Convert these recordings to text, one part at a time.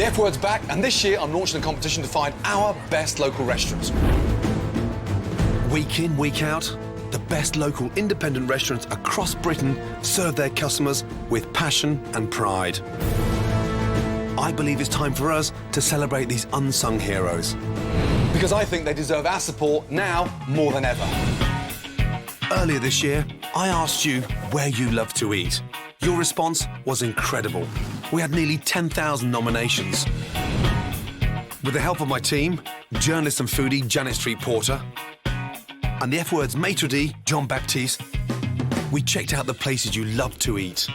The F Word's back, and this year I'm launching a competition to find our best local restaurants. Week in, week out, the best local independent restaurants across Britain serve their customers with passion and pride. I believe it's time for us to celebrate these unsung heroes. Because I think they deserve our support now more than ever. Earlier this year, I asked you where you love to eat. Your response was incredible. We had nearly 10,000 nominations. With the help of my team, journalist and foodie Janet Street Porter, and the F Word's maitre d', John Baptiste, we checked out the places you love to eat.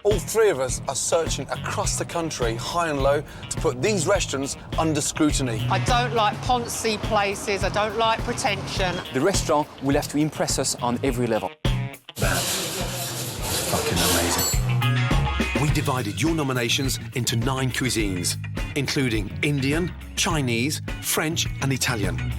All three of us are searching across the country, high and low, to put these restaurants under scrutiny. I don't like poncy places, I don't like pretension. The restaurant will have to impress us on every level. That's fucking amazing. We divided your nominations into 9 cuisines, including Indian, Chinese, French and Italian.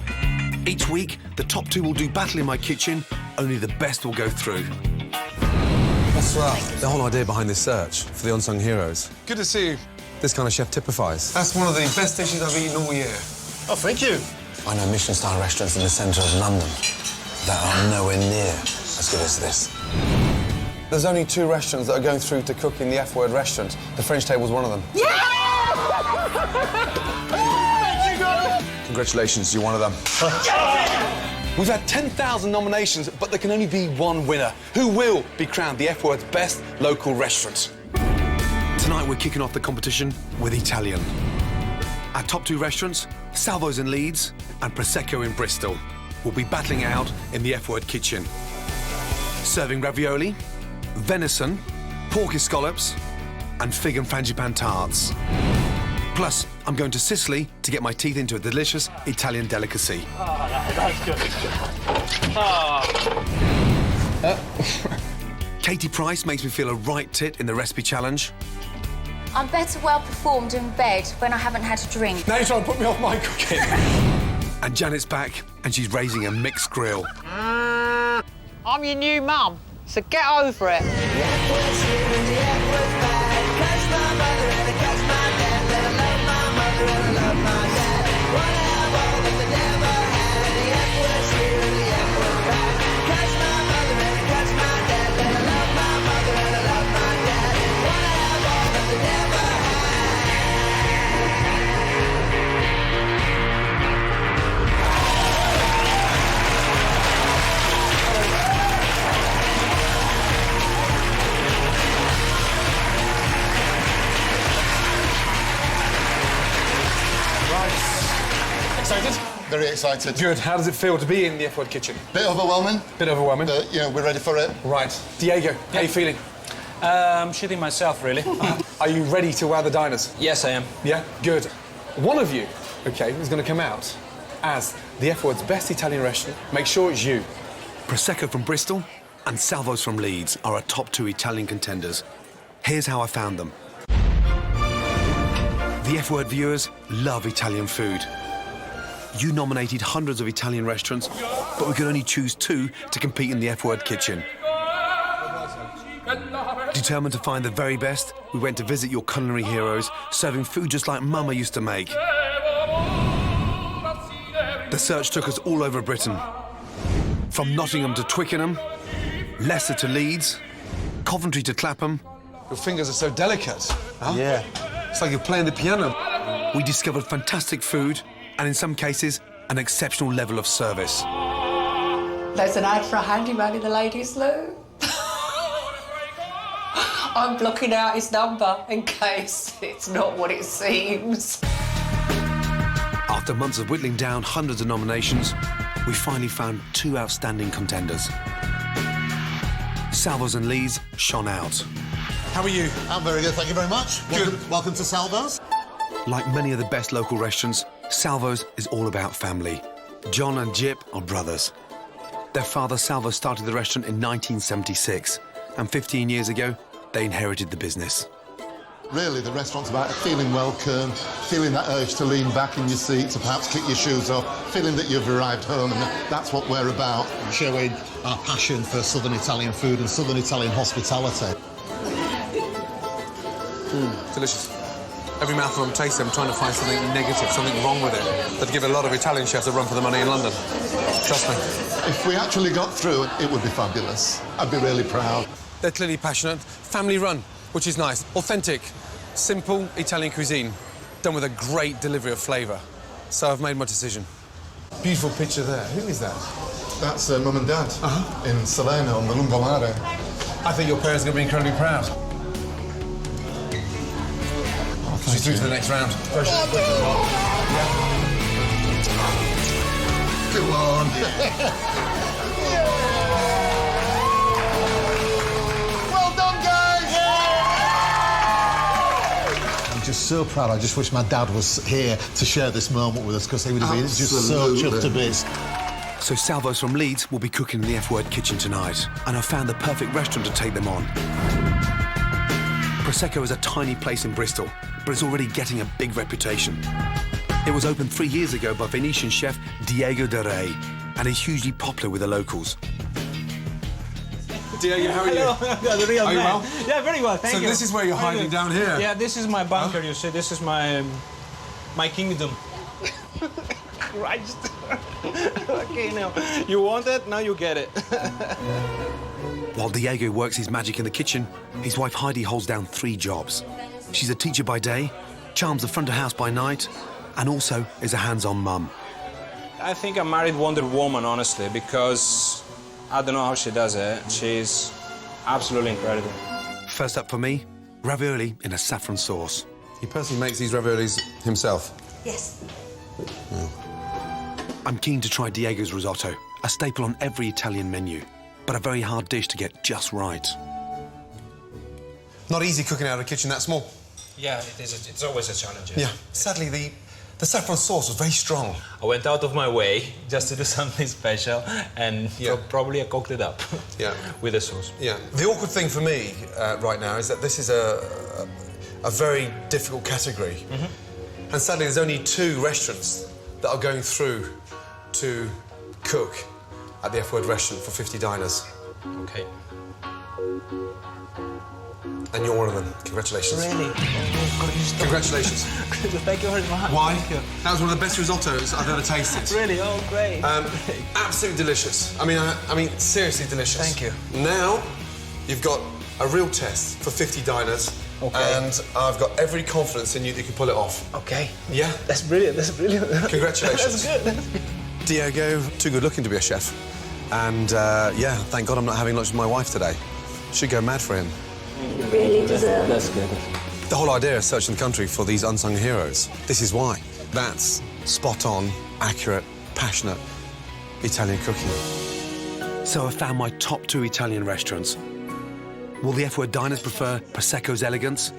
Each week, the top 2 will do battle in my kitchen, only the best will go through. That's right. The whole idea behind this search for the unsung heroes. Good to see you. This kind of chef typifies. That's one of the best dishes I've eaten all year. Oh, thank you. I know Michelin-style restaurants in the centre of London that are nowhere near as good as this. There's only 2 restaurants that are going through to cook in the F Word restaurant. The French table's one of them. Yeah! Thank you, Gordon. Congratulations, you're one of them. We've had 10,000 nominations, but there can only be one winner. Who will be crowned the F Word's best local restaurant? Tonight, we're kicking off the competition with Italian. Our top 2 restaurants, Salvo's in Leeds and Prosecco in Bristol, will be battling out in the F Word kitchen. Serving ravioli, venison, pork escallops, and fig and frangipan tarts. Plus, I'm going to Sicily to get my teeth into a delicious Italian delicacy. Oh, that's good. Oh. Katie Price makes me feel a right tit in the recipe challenge. I'm better well performed in bed when I haven't had a drink. Now you're trying to put me off my cooking. And Janet's back, and she's raising a mixed grill. I'm your new mum, so get over it. Excited? Very excited. Good. How does it feel to be in the F Word kitchen? Bit overwhelming, Bit overwhelming. but, you know, we're ready for it. Right. Diego, how are you feeling? Shitting myself, really. Are you ready to wow the diners? Yes, I am. Yeah? Good. One of you, OK, is going to come out as the F Word's best Italian restaurant. Make sure it's you. Prosecco from Bristol and Salvo's from Leeds are our top 2 Italian contenders. Here's how I found them. The F Word viewers love Italian food. You nominated hundreds of Italian restaurants, but we could only choose 2 to compete in the F Word kitchen. Determined to find the very best, we went to visit your culinary heroes, serving food just like Mama used to make. The search took us all over Britain. From Nottingham to Twickenham, Leicester to Leeds, Coventry to Clapham. Your fingers are so delicate. Huh? Yeah. It's like you're playing the piano. We discovered fantastic food and, in some cases, an exceptional level of service. There's an ad for a handyman in the ladies' loo. I'm blocking out his number in case it's not what it seems. After months of whittling down hundreds of nominations, we finally found 2 outstanding contenders. Salvo's and Leeds shone out. How are you? I'm very good, thank you very much. Good. Welcome to Salvo's. Like many of the best local restaurants, Salvo's is all about family. John and Jip are brothers. Their father, Salvo, started the restaurant in 1976, and 15 years ago, they inherited the business. Really, the restaurant's about feeling welcome, feeling that urge to lean back in your seat, to perhaps kick your shoes off, feeling that you've arrived home, and that's what we're about. Showing our passion for Southern Italian food and Southern Italian hospitality. Delicious. Every mouthful I'm tasting, I'm trying to find something negative, something wrong with it, that'd give a lot of Italian chefs a run for the money in London. Trust me. If we actually got through, it would be fabulous. I'd be really proud. They're clearly passionate, family-run, which is nice. Authentic, simple Italian cuisine, done with a great delivery of flavour. So I've made my decision. Beautiful picture there. Who is that? That's Mum and Dad in Salerno on the Lungomare. I think your parents are going to be incredibly proud. She's through to the next round. Go on. Well done, guys! I'm just so proud. I just wish my dad was here to share this moment with us, because he would have been just so chuffed to bits. So Salvo's from Leeds will be cooking in the F-Word kitchen tonight, and I've found the perfect restaurant to take them on. Prosecco is a tiny place in Bristol, but it's already getting a big reputation. It was opened 3 years ago by Venetian chef Diego de Rey, and is hugely popular with the locals. Diego, how are you? The real Are you man. well? Yeah, very well, thank you. So this is where you're hiding down here? Yeah, this is my bunker, you see. This is my kingdom. Christ. Okay, now, you want it, now you get it. While Diego works his magic in the kitchen, his wife Heidi holds down 3 jobs. She's a teacher by day, charms the front of house by night, and also is a hands-on mum. I think I married Wonder Woman, honestly, because I don't know how she does it. She's absolutely incredible. First up for me, ravioli in a saffron sauce. He personally makes these raviolis himself? Yes. I'm keen to try Diego's risotto, a staple on every Italian menu, but a very hard dish to get just right. Not easy cooking out of a kitchen that small. Yeah, it is. It's always a challenge. Yeah. Sadly, the saffron sauce was very strong. I went out of my way just to do something special, and probably I cooked it up. Yeah. With the sauce. Yeah. The awkward thing for me right now is that this is a very difficult category. And sadly, there's only 2 restaurants that are going through to cook at the F-Word restaurant for 50 diners. Okay. And you're one of them. Congratulations. Really? Oh, Congratulations. Thank you very much. Why? Thank you. That was one of the best risottos I've ever tasted. Really? Oh, great. Absolutely delicious. I mean, seriously delicious. Thank you. Now, you've got a real test for 50 diners. Okay. And I've got every confidence in you that you can pull it off. Okay. Yeah? That's brilliant. That's brilliant. Congratulations. That's good. Diego, too good looking to be a chef. And, yeah, thank God I'm not having lunch with my wife today. She'd go mad for him. You really deserve it. That's good. The whole idea is searching the country for these unsung heroes. This is why. That's spot-on, accurate, passionate Italian cooking. So I found my top 2 Italian restaurants. Will the F-Word diners prefer Prosecco's elegance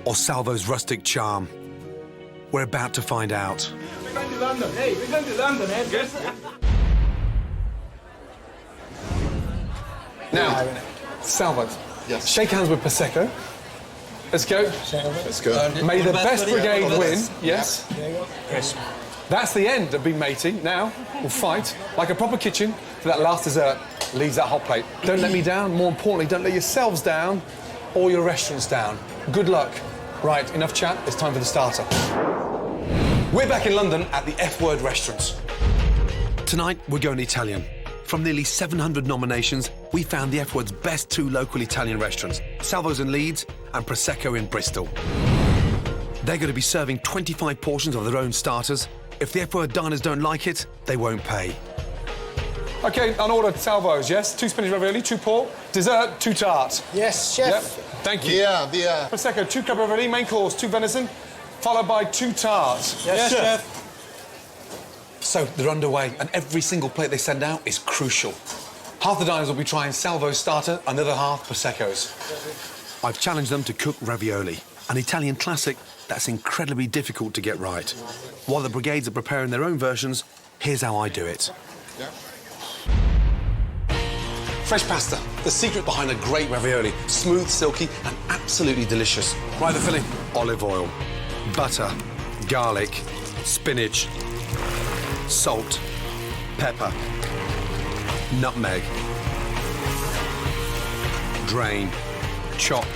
or Salvo's rustic charm? We're about to find out. We're going to London. Hey, we're going to London, eh? Now, Salvo's. Yes. Shake hands with Prosecco. Let's go. Let's go. May the best brigade win. Yes. Yes. That's the end of being matey. Now, we'll fight like a proper kitchen for that last dessert. Leaves that hot plate. Don't let me down. More importantly, don't let yourselves down or your restaurants down. Good luck. Right, enough chat. It's time for the starter. We're back in London at the F-Word restaurants. Tonight, we're going Italian. From nearly 700 nominations, we found the F-Word's best 2 local Italian restaurants, Salvo's in Leeds and Prosecco in Bristol. They're going to be serving 25 portions of their own starters. If the F-Word diners don't like it, they won't pay. OK, unordered Salvo's, yes? 2 spinach ravioli, 2 pork, dessert, 2 tarts. Yes, chef. Yep, thank you. Yeah. Prosecco, 2 cup ravioli, main course, 2 venison, followed by 2 tarts. Yes, chef. So they're underway, and every single plate they send out is crucial. Half the diners will be trying Salvo's starter, another half Prosecco's. I've challenged them to cook ravioli, an Italian classic that's incredibly difficult to get right. While the brigades are preparing their own versions, here's how I do it. Fresh pasta, the secret behind a great ravioli. Smooth, silky, and absolutely delicious. Right, the filling. Olive oil, butter, garlic, spinach, salt, pepper, nutmeg, drain, chop,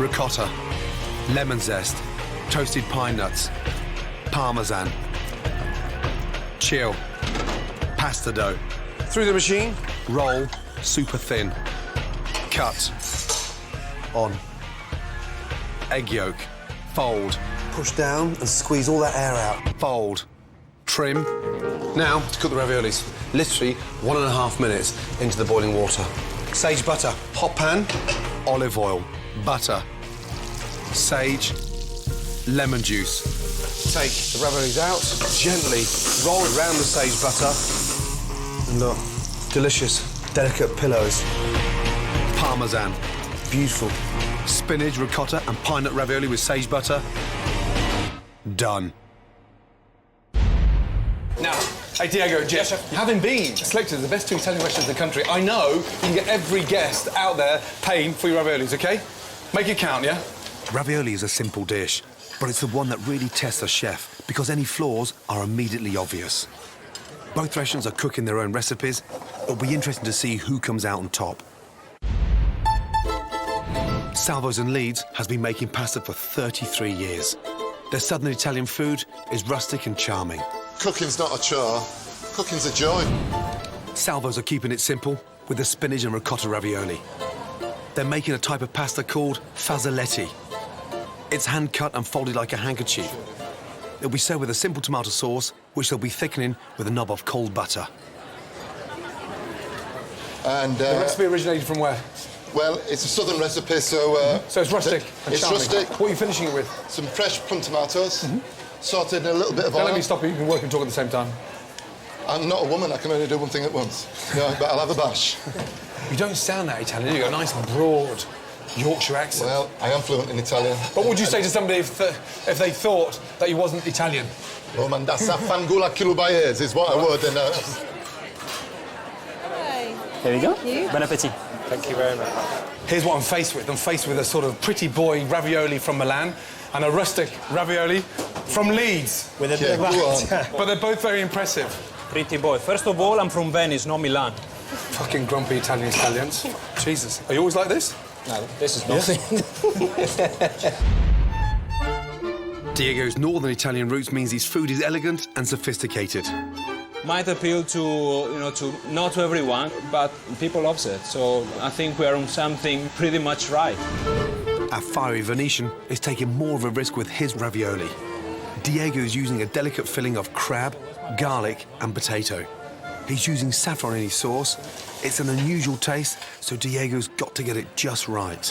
ricotta, lemon zest, toasted pine nuts, parmesan, chill, pasta dough. Through the machine. Roll super thin. Cut. On. Egg yolk. Fold. Push down and squeeze all that air out. Fold. Trim. Now, to cook the raviolis. Literally 1.5 minutes into the boiling water. Sage butter. Hot pan. Olive oil. Butter. Sage. Lemon juice. Take the raviolis out. Gently roll it around the sage butter. And look, delicious. Delicate pillows. Parmesan. Beautiful. Spinach, ricotta and pine nut ravioli with sage butter. Done. Now, hey Diego, Jeff, having been selected as the best 2 Italian restaurants in the country, I know you can get every guest out there paying for your raviolis, OK? Make it count, yeah? Ravioli is a simple dish, but it's the one that really tests a chef because any flaws are immediately obvious. Both restaurants are cooking their own recipes. It'll be interesting to see who comes out on top. Salvo's in Leeds has been making pasta for 33 years. Their southern Italian food is rustic and charming. Cooking's not a chore, cooking's a joy. Salvo's are keeping it simple with the spinach and ricotta ravioli. They're making a type of pasta called fazzoletti. It's hand-cut and folded like a handkerchief. It'll be served with a simple tomato sauce, which they'll be thickening with a knob of cold butter. And the recipe originated from where? Well, it's a southern recipe, so... So it's rustic and It's charming. rustic. What are you finishing it with? Some fresh plum tomatoes, sautéed in a little bit of Don't oil. let me stop you. You can work and talk at the same time. I'm not a woman, I can only do one thing at once. No, but I'll have a bash. You don't sound that Italian. You've got a nice, broad Yorkshire accent. Well, I am fluent in Italian. What would you say to somebody if they thought that you wasn't Italian? Oh, man, that's a fangula kilobayes is what I would. And, There we go. Bon appetit. Thank you very much. Here's what I'm faced with. I'm faced with a sort of pretty boy ravioli from Milan and a rustic ravioli from Leeds. With a bit of But they're both very impressive. Pretty boy. First of all, I'm from Venice, not Milan. Fucking grumpy Italians. Jesus. Are you always like this? No, this is nothing. Diego's northern Italian roots means his food is elegant and sophisticated. Might appeal to, to not to everyone, but people loves it. So I think we're on something pretty much right. Our fiery Venetian is taking more of a risk with his ravioli. Diego's using a delicate filling of crab, garlic and potato. He's using saffron in his sauce. It's an unusual taste, so Diego's got to get it just right.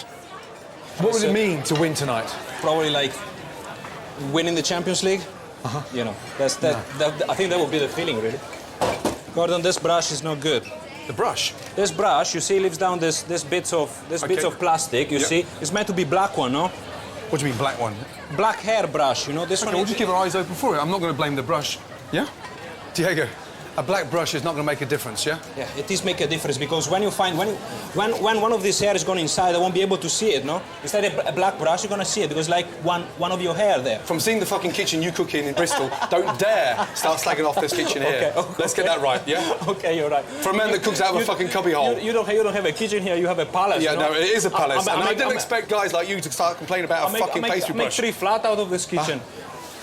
What would it mean to win tonight? Probably like winning the Champions League. You know, I think that would be the feeling, really. Gordon, this brush is not good. The brush? This brush, you see, leaves down this bits of plastic. You see, it's meant to be black one, no? What do you mean black one? Black hair brush, you know. This one. We'll just keep our eyes open for it. I'm not going to blame the brush. Yeah? Diego, a black brush is not going to make a difference, yeah? Yeah, it is make a difference because when you find when one of these hair is going inside, I won't be able to see it, no? Instead of a black brush, you're going to see it because like one of your hair there. From seeing the fucking kitchen you cook in Bristol, don't dare start slagging off this kitchen here. Okay. Let's get that right, yeah? Okay, you're right. For a man that cooks out of a fucking cubby hole. You don't have a kitchen here. You have a palace. Yeah, you know? no, it is a palace. I didn't expect guys like you to start complaining about a fucking pastry brush. Make 3 flat out of this kitchen.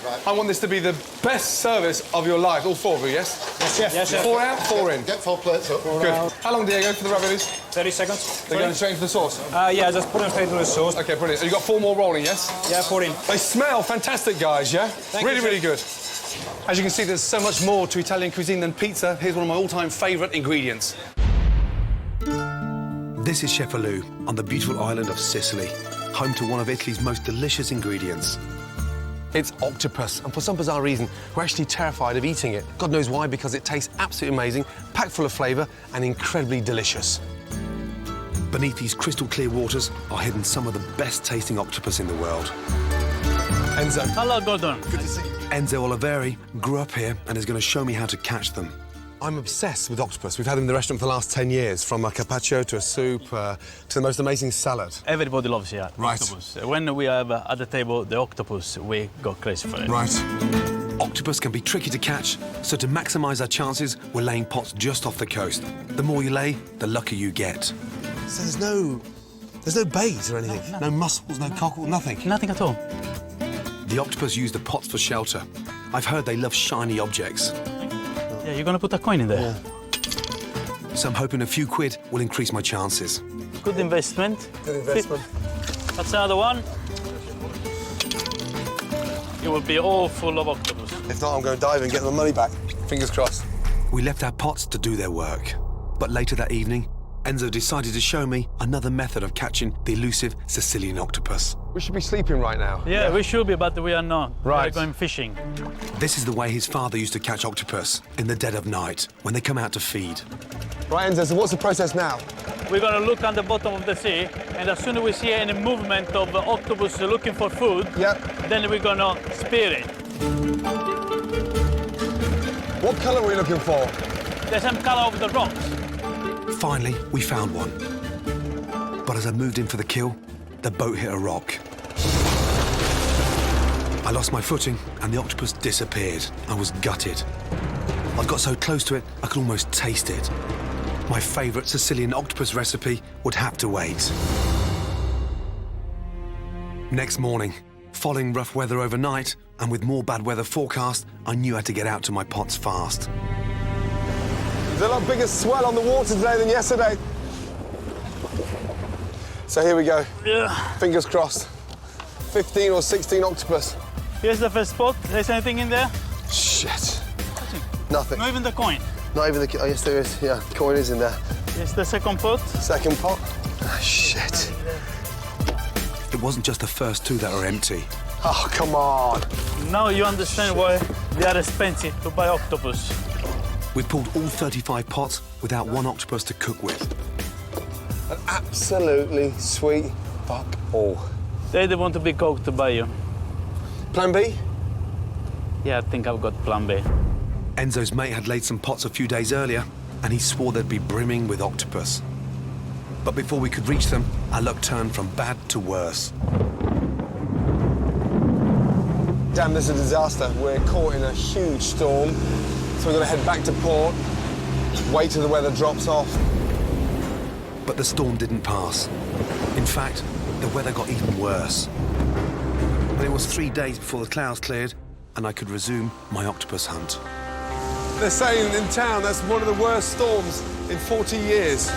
Right. I want this to be the best service of your life. All 4 of you, yes? Yes, chef. Yes, chef. 4 out, 4 in. Get 4 plates up. Good. How long, Diego, for the raviolis? 30 seconds. They're going straight into the sauce? Yeah, just put them straight into the sauce. OK, brilliant. You got 4 more rolling, yes? Yeah, 4 in. They smell fantastic, guys, yeah? Really good. As you can see, there's so much more to Italian cuisine than pizza. Here's one of my all-time favourite ingredients. This is Chef Alou on the beautiful island of Sicily, home to one of Italy's most delicious ingredients. It's octopus, and for some bizarre reason, we're actually terrified of eating it. God knows why, because it tastes absolutely amazing, packed full of flavour, and incredibly delicious. Beneath these crystal clear waters are hidden some of the best tasting octopus in the world. Enzo. Hello, Gordon. Good to see you. Enzo Oliveri grew up here and is going to show me how to catch them. I'm obsessed with octopus. We've had them in the restaurant for the last 10 years, from a carpaccio to a soup to the most amazing salad. Everybody loves octopus. When we have at the table the octopus, we go crazy for it. Right. Octopus can be tricky to catch, so to maximise our chances, we're laying pots just off the coast. The more you lay, the luckier you get. So there's no There's no bays or anything? No mussels, no cockle, nothing? Nothing at all. The octopus use the pots for shelter. I've heard they love shiny objects. Yeah, you're gonna put a coin in there. So I'm hoping a few quid will increase my chances. Good investment. Good investment. That's another one. It will be all full of octopus. If not, I'm going to dive and get my money back. Fingers crossed. We left our pots to do their work. But later that evening, Enzo decided to show me another method of catching the elusive Sicilian octopus. We should be sleeping right now. Yeah, we should be, but we are not. Right. We're going fishing. This is the way his father used to catch octopus in the dead of night when they come out to feed. Right, Enzo, so what's the process now? We're going to look on the bottom of the sea, and as soon as we see any movement of the octopus looking for food, then we're going to spear it. What colour are we looking for? The same color of the rocks. Finally, we found one. But as I moved in for the kill, the boat hit a rock. I lost my footing and the octopus disappeared. I was gutted. I got so close to it, I could almost taste it. My favourite Sicilian octopus recipe would have to wait. Next morning, following rough weather overnight and with more bad weather forecast, I knew I had to get out to my pots fast. There's a lot bigger swell on the water today than yesterday. So here we go. Yeah. Fingers crossed. 15 or 16 octopus. Here's the first spot. There's anything in there? Shit. Nothing. Not even the coin. Not even the... Oh, yes, there is. Yeah, the coin is in there. Here's the second pot. Second pot. Ah, shit. It wasn't just the first two that were empty. Oh, come on. Now you understand why they are expensive to buy octopus. We pulled all 35 pots without one octopus to cook with. An absolutely sweet fuck all. They don't want to be cooked by you. Plan B? Yeah, I think I've got plan B. Enzo's mate had laid some pots a few days earlier, and he swore they'd be brimming with octopus. But before we could reach them, our luck turned from bad to worse. Damn, this is a disaster. We're caught in a huge storm, so we're going to head back to port, wait till the weather drops off. But the storm didn't pass. In fact, the weather got even worse. And it was 3 days before the clouds cleared, and I could resume my octopus hunt. They're saying in town that's one of the worst storms in 40 years.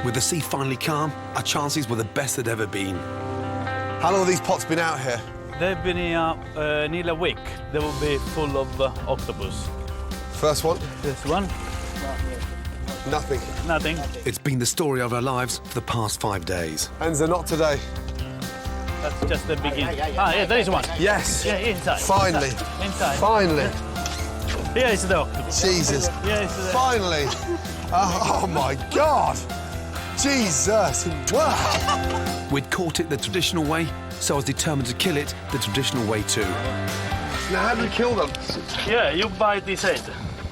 With the sea finally calm, our chances were the best they'd ever been. How long have these pots been out here? They've been here nearly a week. They will be full of octopus. First one? This one? Nothing. Nothing. It's been the story of our lives for the past 5 days. Enzo, not today. That's just the beginning. Ah, yeah, there is one. Yes. Yeah, inside. Finally. Inside. Finally. Here is the octopus. Jesus. Yeah, it's the... Finally. Oh, my God. Jesus. Wow. We'd caught it the traditional way, so I was determined to kill it the traditional way too. Now, how do you kill them? Yeah, you bite this head.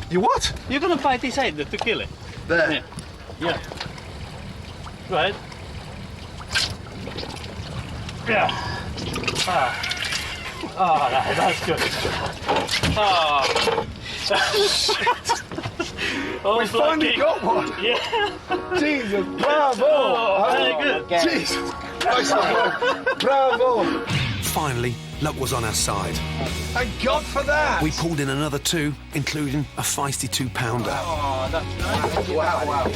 You what? You're gonna bite this head to kill it. There. Yeah. Yeah. Go ahead. Yeah. Ah. Oh, that's good. Oh. We finally got one. Yeah. Jesus, bravo. Oh, very good. Jesus. Nice one. Bravo. Finally, luck was on our side. Thank God for that. We pulled in another two, including a feisty 2-pounder. Oh, that's nice. Wow.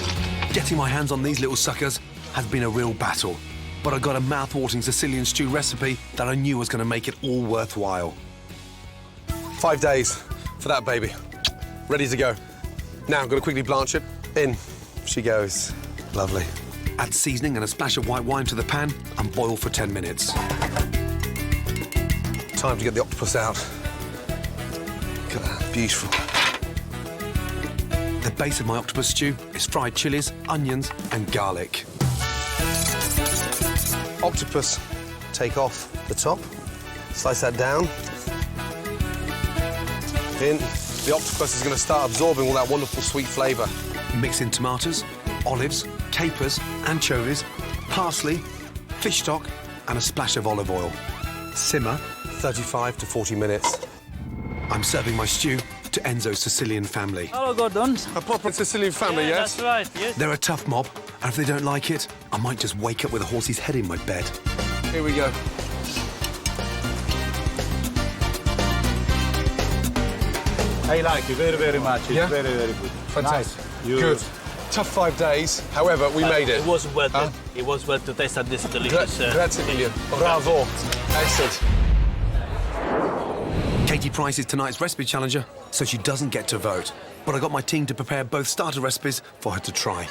Getting my hands on these little suckers has been a real battle, but I got a mouth-watering Sicilian stew recipe that I knew was going to make it all worthwhile. 5 days for that baby. Ready to go. Now I'm going to quickly blanch it. In she goes. Lovely. Add seasoning and a splash of white wine to the pan and boil for 10 minutes. Time to get the octopus out. Look at that, beautiful. The base of my octopus stew is fried chilies, onions and garlic. Octopus, take off the top, slice that down. In. The octopus is going to start absorbing all that wonderful sweet flavour. Mix in tomatoes, olives, capers, anchovies, parsley, fish stock and a splash of olive oil. Simmer 35 to 40 minutes. I'm serving my stew to Enzo's Sicilian family. Hello, Gordon. A proper Sicilian family, yes? That's right, yes. They're a tough mob, And if they don't like it, I might just wake up with a horse's head in my bed. Here we go. I like it very, very much. It's Yeah? very, very good. Fantastic. Nice. You- Good. Tough 5 days. However, we made it. It was worth it. It was worth to taste this delicious. Grazie mille. Bravo. Excellent. Katie Price is tonight's recipe challenger, so she doesn't get to vote. But I got my team to prepare both starter recipes for her to try.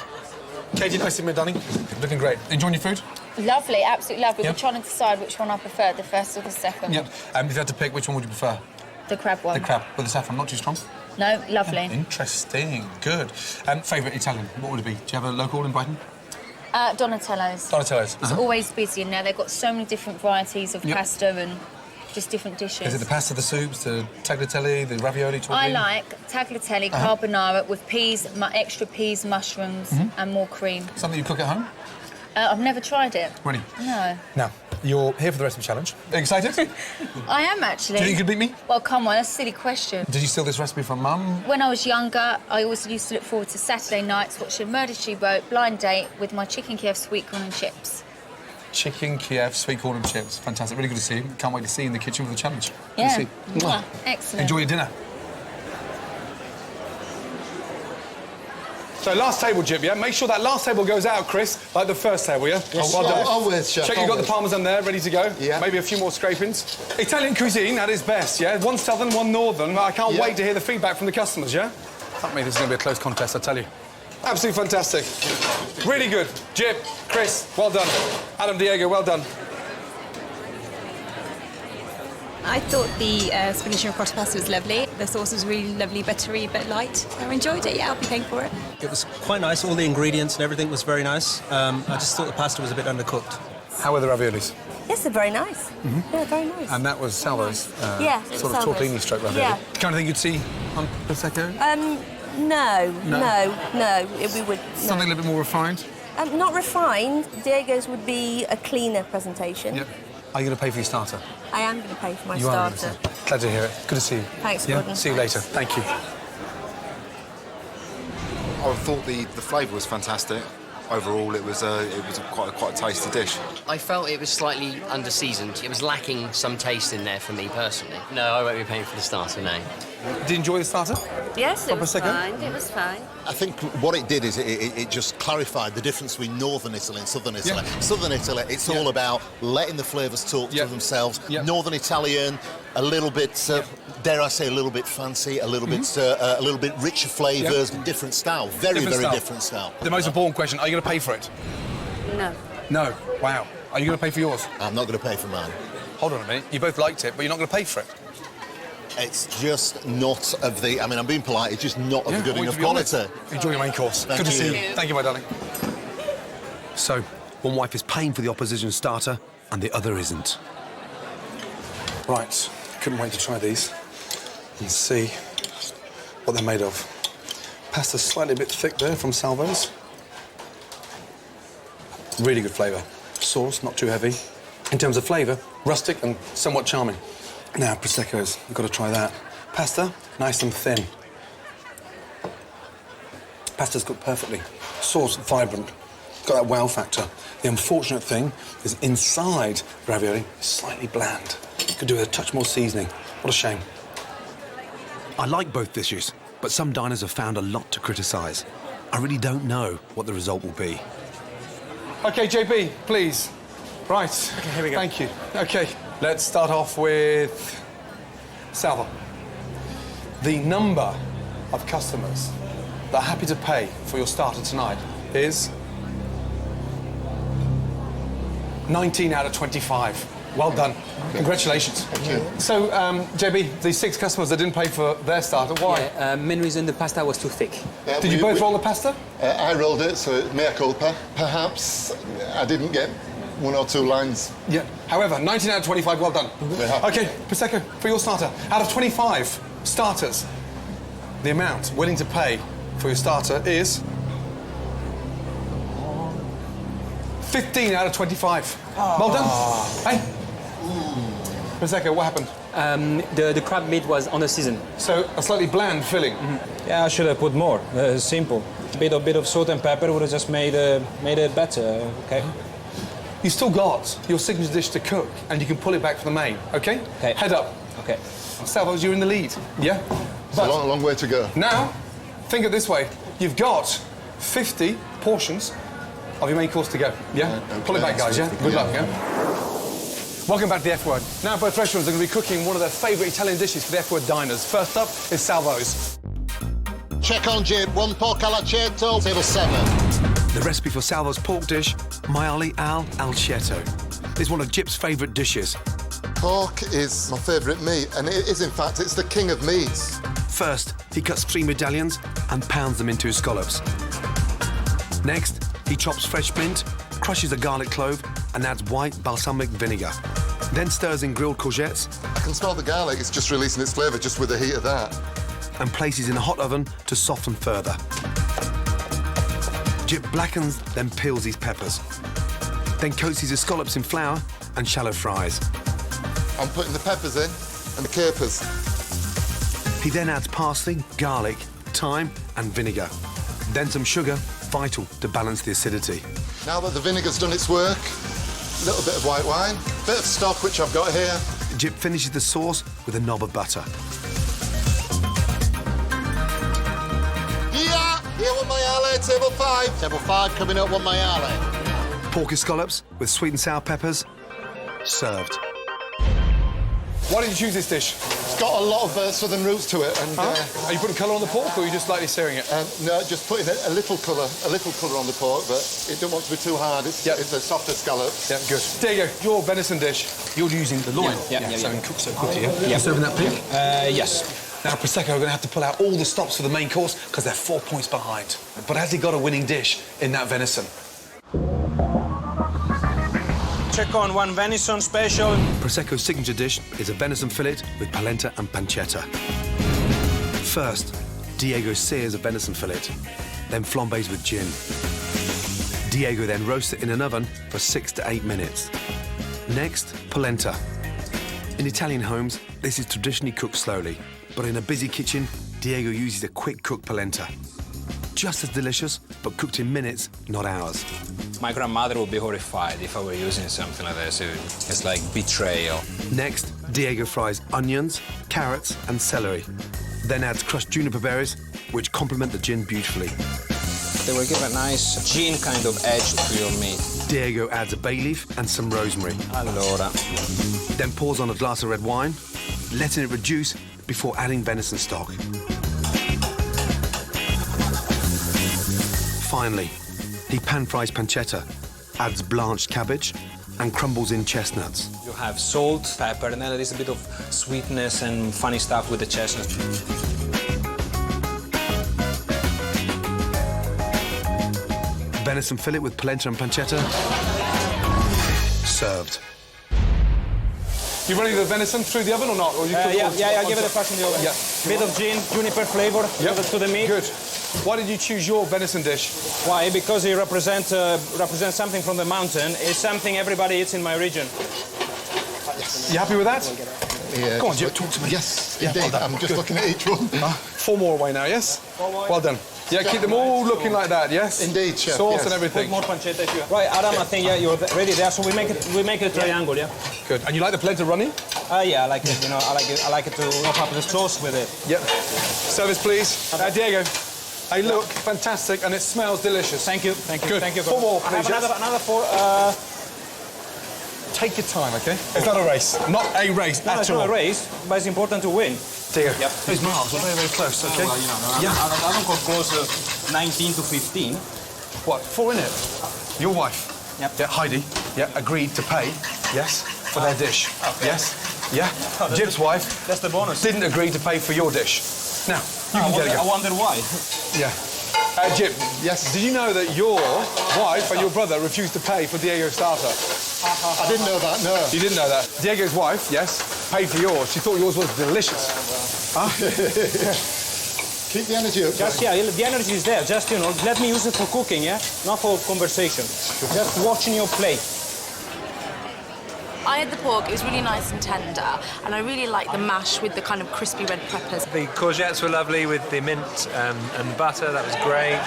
Katie, nice to meet you, darling. Looking great. Enjoying your food? Lovely, absolutely lovely. Yep. We're trying to decide which one I prefer, the first or the second. Yep. If you had to pick, which one would you prefer? The crab one. The crab with the saffron, not too strong? No, lovely. Interesting. Good. Favourite Italian, what would it be? Do you have a local in Brighton? Donatello's. Donatello's. It's always busy in there. They've got so many different varieties of pasta and just different dishes. Is it the pasta, the soups, the tagliatelle, the ravioli, tortellini? I like tagliatelle, carbonara with peas, extra peas, mushrooms and more cream. Something you cook at home? I've never tried it. Really? No. Now, you're here for the recipe challenge. Are you excited? I am actually. Do you think you could beat me? Well, come on, that's a silly question. Did you steal this recipe from Mum? When I was younger, I always used to look forward to Saturday nights watching Murder, She Wrote, Blind Date with my chicken Kiev sweet corn and chips. Chicken Kiev, sweet corn and chips. Fantastic. Really good to see you. Can't wait to see you in the kitchen for the challenge. Good Yeah. to see you. Mwah. Excellent. Enjoy your dinner. So last table, Jib, yeah? Make sure that last table goes out, Chris, like the first table, yeah? Yes, well done. I'll with, Chef. Check you've got the parmesan there, ready to go. Yeah. Maybe a few more scrapings. Italian cuisine at its best, yeah? One southern, one northern. I can't wait to hear the feedback from the customers, yeah? Fuck me, this is going to be a close contest, I tell you. Absolutely fantastic. Really good. Jib, Chris, well done. Adam, Diego, well done. I thought the spinach and ricotta pasta was lovely. The sauce was really lovely, buttery, but light. I enjoyed it, yeah, I'll be paying for it. It was quite nice. All the ingredients and everything was very nice. I just thought the pasta was a bit undercooked. How were the raviolis? Yes, they're very nice. Yeah, very nice. And that was Salvo's Yeah, sort of Salvo's. tortellini stroke ravioli. Yeah. Kind of thing you'd see on Prosecco? No. We would. Something a little bit more refined? Not refined. Diego's would be a cleaner presentation. Yep. Are you going to pay for your starter? I am going to pay for my You are. starter. Glad to hear it. Good to see you. Thanks, Yeah? Gordon. See you later. Thank you. I thought the flavour was fantastic. Overall, it was quite a tasty dish. I felt it was slightly under-seasoned. It was lacking some taste in there for me personally. No, I won't be paying for the starter, no. Did you enjoy the starter? Yes, it was Prosecco? fine. It was fine. I think what it did is it just clarified the difference between Northern Italy and Southern Italy. Yeah. Southern Italy, it's all about letting the flavours talk Yeah. for themselves. Yeah. Northern Italian, a little bit, dare I say, a little bit fancy, a little bit richer flavours, different style. Very different style. The most important question, are you going to pay for it? No. No. Wow. Are you going to pay for yours? I'm not going to pay for mine. Hold on a minute. You both liked it, but you're not going to pay for it. It's just not of the... I mean, I'm being polite. It's just not of Yeah, the good I want enough you to be honest. quality. Enjoy your main course. Thank Good to you. see you. Thank you. Thank you, my darling. So, one wife is paying for the opposition starter and the other isn't. Right. Couldn't wait to try these and see what they're made of. Pasta's slightly a bit thick there from Salvo's. Really good flavour. Sauce, not too heavy. In terms of flavour, rustic and somewhat charming. Now, Prosecco's, you've got to try that. Pasta, nice and thin. Pasta's cooked perfectly. Sauce, vibrant. Got that wow factor. The unfortunate thing is inside ravioli, slightly bland. Could do with a touch more seasoning. What a shame. I like both dishes, but some diners have found a lot to criticise. I really don't know what the result will be. OK, JB, please. Right. OK, here we go. Thank you. OK, let's start off with Salvo. The number of customers that are happy to pay for your starter tonight is 19 out of 25. Well done. Congratulations. Thank you. So, JB, the 6 customers that didn't pay for their starter, why? Yeah, main reason the pasta was too thick. Did you both roll the pasta? I rolled it, so mea culpa. Perhaps I didn't get 1 or 2 lines. Yeah. However, 19 out of 25, well done. OK, Prosecco, for your starter. Out of 25 starters, the amount willing to pay for your starter is 15 out of 25. Well done. Hey. Prosecco, what happened? The crab meat was on the season. So, a slightly bland filling. Yeah, I should have put more. Simple. A bit of salt and pepper would have just made it better. Okay. You still got your signature dish to cook, and you can pull it back from the main. Okay. Okay. Head up. Okay. Salvos, you're in the lead. Yeah. It's a long way to go. Now, think of it this way: you've got 50 portions of your main course to go. Yeah. Okay. Pull it back, guys. Yeah. Good luck. Yeah. Welcome back to the F Word. Now, both restaurants are going to be cooking one of their favourite Italian dishes for the F Word diners. First up is Salvos. Check on Jib, 1 pork all'aceto, table 7. The recipe for Salvo's pork dish, maiali al aceto, is one of Jip's favourite dishes. Pork is my favourite meat, and it is, in fact, it's the king of meats. First, he cuts 3 medallions and pounds them into scallops. Next, he chops fresh mint, crushes a garlic clove and adds white balsamic vinegar. Then stirs in grilled courgettes. I can smell the garlic, it's just releasing its flavour just with the heat of that. And places in a hot oven to soften further. Jip blackens, then peels these peppers. Then coats his scallops in flour and shallow fries. I'm putting the peppers in and the capers. He then adds parsley, garlic, thyme and vinegar. Then some sugar, vital to balance the acidity. Now that the vinegar's done its work, a little bit of white wine, bit of stock, which I've got here. Jip finishes the sauce with a knob of butter. Here with maiale, table 5. Table 5 coming up, 1 maiale. Pork scallops with sweet and sour peppers, served. Why did you choose this dish? It's got a lot of southern roots to it. And, are you putting colour on the pork, or are you just lightly searing it? No, just putting a little colour on the pork, but it don't want to be too hard. It's a softer scallop. Yeah, good. There you go, your venison dish. You're using the loin. Yeah. So cooked so quickly, yeah? Yeah. You're serving that pig? Yes. Now, Prosecco are going to have to pull out all the stops for the main course because they're 4 points behind. But has he got a winning dish in that venison? Check on 1 venison special. Prosecco's signature dish is a venison fillet with polenta and pancetta. First, Diego sears a venison fillet, then flambés with gin. Diego then roasts it in an oven for 6 to 8 minutes. Next, polenta. In Italian homes, this is traditionally cooked slowly, but in a busy kitchen, Diego uses a quick-cooked polenta. Just as delicious, but cooked in minutes, not hours. My grandmother would be horrified if I were using something like this. It's like betrayal. Next, Diego fries onions, carrots and celery. Then adds crushed juniper berries, which complement the gin beautifully. They will give a nice gin kind of edge to your meat. Diego adds a bay leaf and some rosemary. Allora. Then pours on a glass of red wine, letting it reduce before adding venison stock. Finally, he pan-fries pancetta, adds blanched cabbage and crumbles in chestnuts. You have salt, pepper, and then there is a bit of sweetness and funny stuff with the chestnuts. Venison fillet with polenta and pancetta, served. You running the venison through the oven or not? Or you I'll give it a pass in the oven. Yeah. Bit of gin, juniper flavour to the meat. Good. Why did you choose your venison dish? Why? Because it represents something from the mountain. It's something everybody eats in my region. You happy with that? Yeah. Go on, Jip, talk to me. Yes, indeed. I'm just looking at each one. 4 more away now, yes? Well done. Yeah, keep them all looking like that, yes? Indeed, chef. Sauce and everything. Put more pancetta if you right, Adam, I think you're ready there. So we make it a triangle, yeah? Good. And you like the polenta runny? Yeah, I like it. I like it to top up the sauce with it. Yep. Service, please. Diego. They look fantastic and it smells delicious. Thank you. Good. Thank you. 4 more, please. I have another 4. Take your time, OK? It's not a race. Not a race No, at it's all. not a race, but it's important to win. Diego. Yep. These marks are very, very close, OK? Well, I don't come close 19 to 15. What, 4 in it? Your wife? Yep. Yeah, Heidi, agreed to pay, yes, for their dish. Okay. Yes? Yeah? Jim's wife That's the bonus. didn't agree to pay for your dish. Now, you can get it. I wonder why. Yeah. Jim, yes. Did you know that your wife and your brother refused to pay for Diego's starter? I didn't know that, no. You didn't know that? Diego's wife, yes, paid for yours. She thought yours was delicious. Huh? Keep the energy up. Just, the energy is there. Just, let me use it for cooking, yeah? Not for conversation. Just watching your plate. I had the pork, it was really nice and tender, and I really liked the mash with the kind of crispy red peppers. The courgettes were lovely with the mint and butter, that was great,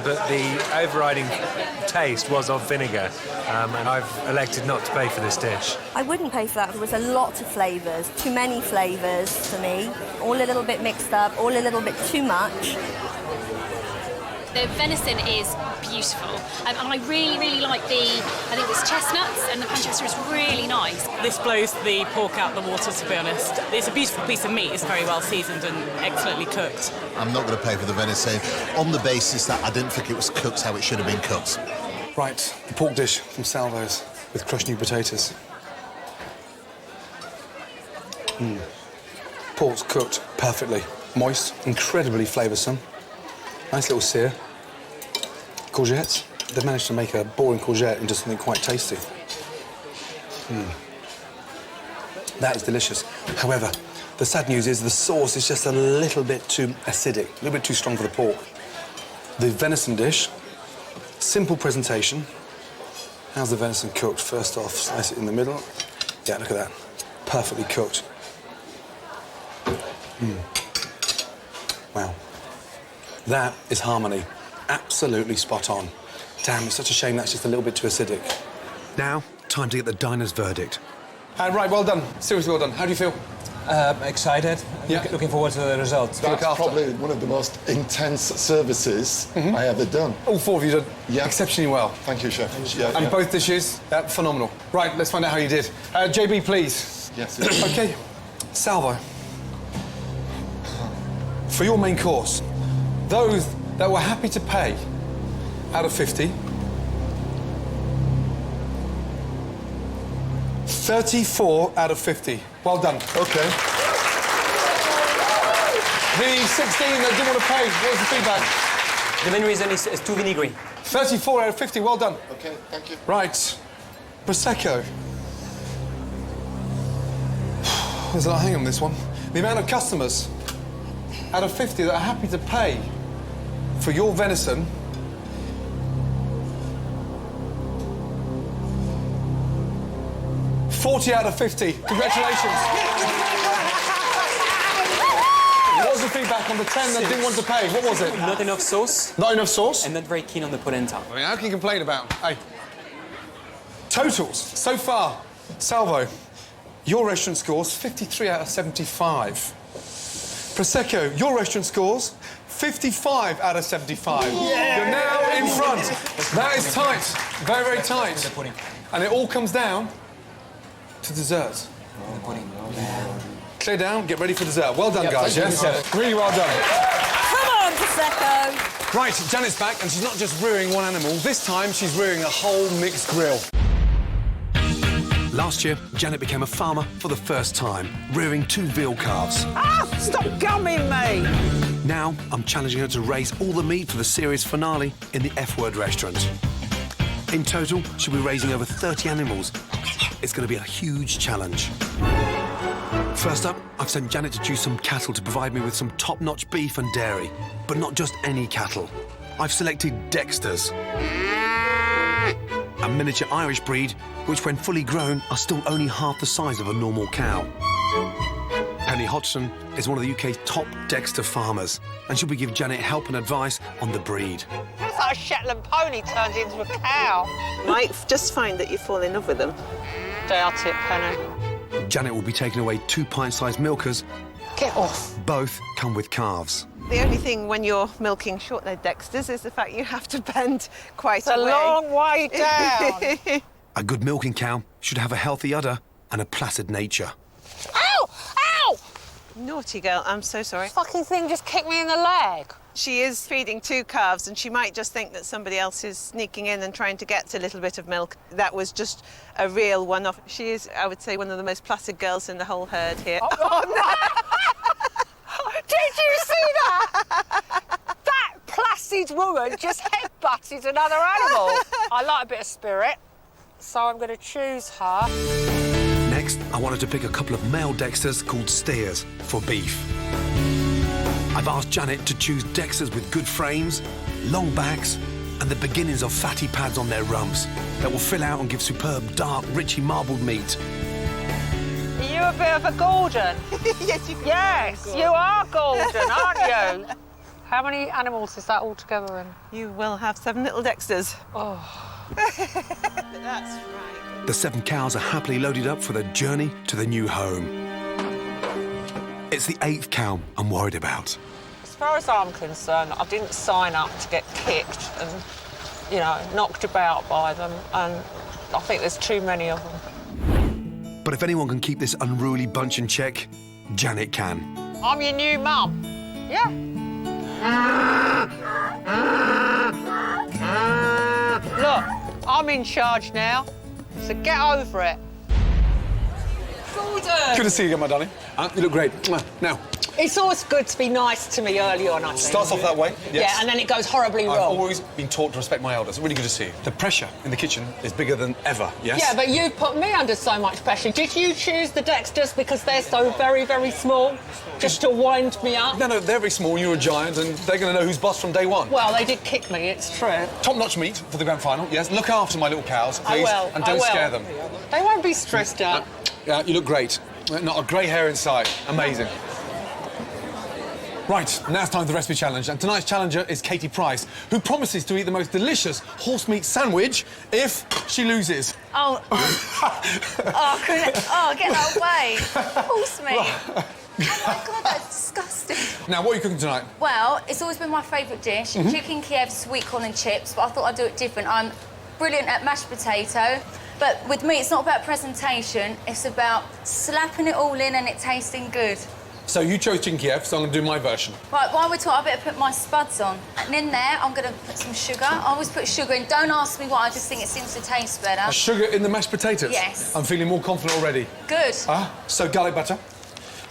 but the overriding taste was of vinegar, and I've elected not to pay for this dish. I wouldn't pay for that. There was a lot of flavours, too many flavours for me. All a little bit mixed up, all a little bit too much. The venison is beautiful, and I really like I think it's chestnuts, and the pancetta is really nice. This blows the pork out the water, to be honest. It's a beautiful piece of meat. It's very well seasoned and excellently cooked. I'm not going to pay for the venison on the basis that I didn't think it was cooked how it should have been cooked. Right, the pork dish from Salvo's with crushed new potatoes. Pork's cooked perfectly. Moist, incredibly flavoursome. Nice little sear. Courgettes. They've managed to make a boring courgette into something quite tasty. That is delicious. However, the sad news is the sauce is just a little bit too acidic, a little bit too strong for the pork. The venison dish, simple presentation. How's the venison cooked? First off, slice it in the middle. Yeah, look at that. Perfectly cooked. Wow. That is harmony. Absolutely spot on. Damn, it's such a shame that's just a little bit too acidic. Now, time to get the diner's verdict. Right, well done. Seriously well done. How do you feel? Excited. Yeah. Looking forward to the results. That's probably one of the most intense services I ever done. All four of you did exceptionally well. Thank you, Chef. And both dishes, phenomenal. Right, let's find out how you did. JB, please. Yes. OK. Salvo. For your main course, those that were happy to pay out of 50, 34 out of 50. Well done. OK. The 16 that didn't want to pay, what was the feedback? The main reason is too vinegary. 34 out of 50, well done. OK, thank you. Right. Prosecco. There's a lot hang on this one. The amount of customers out of 50 that are happy to pay for your venison. $40 out of 50. Congratulations. What was the feedback on the 10 that didn't want to pay? What was it? Not enough sauce. Not enough sauce? And not very keen on the polenta. I mean, how can you complain about? Hey. Totals. So far, Salvo, your restaurant scores 53 out of 75. Prosecco, your restaurant scores 55 out of 75. Yeah. You're now in front. That is tight. Very, very tight. And it all comes down to dessert. Clear down, get ready for dessert. Well done, guys, yes? Really well done. Come on, Prosecco. Right, Janet's back, and she's not just rearing one animal. This time, she's rearing a whole mixed grill. Last year, Janet became a farmer for the first time, rearing 2 veal calves. Ah! Stop gumming me! Now, I'm challenging her to raise all the meat for the series finale in the F-Word restaurant. In total, she'll be raising over 30 animals. It's going to be a huge challenge. First up, I've sent Janet to choose some cattle to provide me with some top-notch beef and dairy. But not just any cattle. I've selected Dexters, a miniature Irish breed, which when fully grown are still only half the size of a normal cow. Penny Hodgson is one of the UK's top Dexter farmers, and she'll be giving Janet help and advice on the breed. It's like a Shetland pony turned into a cow. Might just find that you fall in love with them. Doubt it, Penny. Janet will be taking away 2 pint-sized milkers. Get off. Both come with calves. The only thing when you're milking short-legged Dexters is the fact you have to bend quite a way. It's a long way down. A good milking cow should have a healthy udder and a placid nature. Ow! Ow! Naughty girl, I'm so sorry. Fucking thing just kicked me in the leg. She is feeding 2 calves, and she might just think that somebody else is sneaking in and trying to get a little bit of milk. That was just a real one-off. She is, I would say, one of the most placid girls in the whole herd here. Oh no! Did you see that? That placid woman just headbutted another animal. I like a bit of spirit, so I'm going to choose her. Next, I wanted to pick a couple of male Dexters called steers for beef. I've asked Janet to choose Dexters with good frames, long backs, and the beginnings of fatty pads on their rumps that will fill out and give superb, dark, richly marbled meat. Are you a bit of a Gordon? Yes, you are Gordon, aren't you? How many animals is that altogether then? You will have 7 little Dexters. Oh. That's right. The 7 cows are happily loaded up for their journey to their new home. It's the 8th cow I'm worried about. As far as I'm concerned, I didn't sign up to get kicked and, you know, knocked about by them, and I think there's too many of them. But if anyone can keep this unruly bunch in check, Janet can. I'm your new mum. Yeah. Look, I'm in charge now, so get over it. Gordon! Good to see you again, my darling. You look great. Now. It's always good to be nice to me early on, I think. Starts off that way, yes. Yeah, and then it goes horribly wrong. I've always been taught to respect my elders. Really good to see you. The pressure in the kitchen is bigger than ever, yes? Yeah, but you put me under so much pressure. Did you choose the Dexters because they're so very, very small, just to wind me up? No, they're very small, you're a giant, and they're going to know who's boss from day one. Well, they did kick me, it's true. Top-notch meat for the grand final, yes. Look after my little cows, please. I will. And don't scare them. They won't be stressed out. Yeah, you look great. Not a grey hair in sight. Amazing. Right, now it's time for the recipe challenge, and tonight's challenger is Katie Price, who promises to eat the most delicious horse meat sandwich if she loses. Oh, get that away. Horse meat. Oh my God, that's disgusting. Now, what are you cooking tonight? Well, it's always been my favourite dish, chicken Kiev, sweet corn and chips, but I thought I'd do it different. I'm brilliant at mashed potato, but with me, it's not about presentation, it's about slapping it all in and it tasting good. So you chose chicken Kiev, so I'm going to do my version. Right, while we're talking, I better put my spuds on. And in there, I'm going to put some sugar. I always put sugar in. Don't ask me why, I just think it seems to taste better. Sugar in the mashed potatoes? Yes. I'm feeling more confident already. Good. So garlic butter.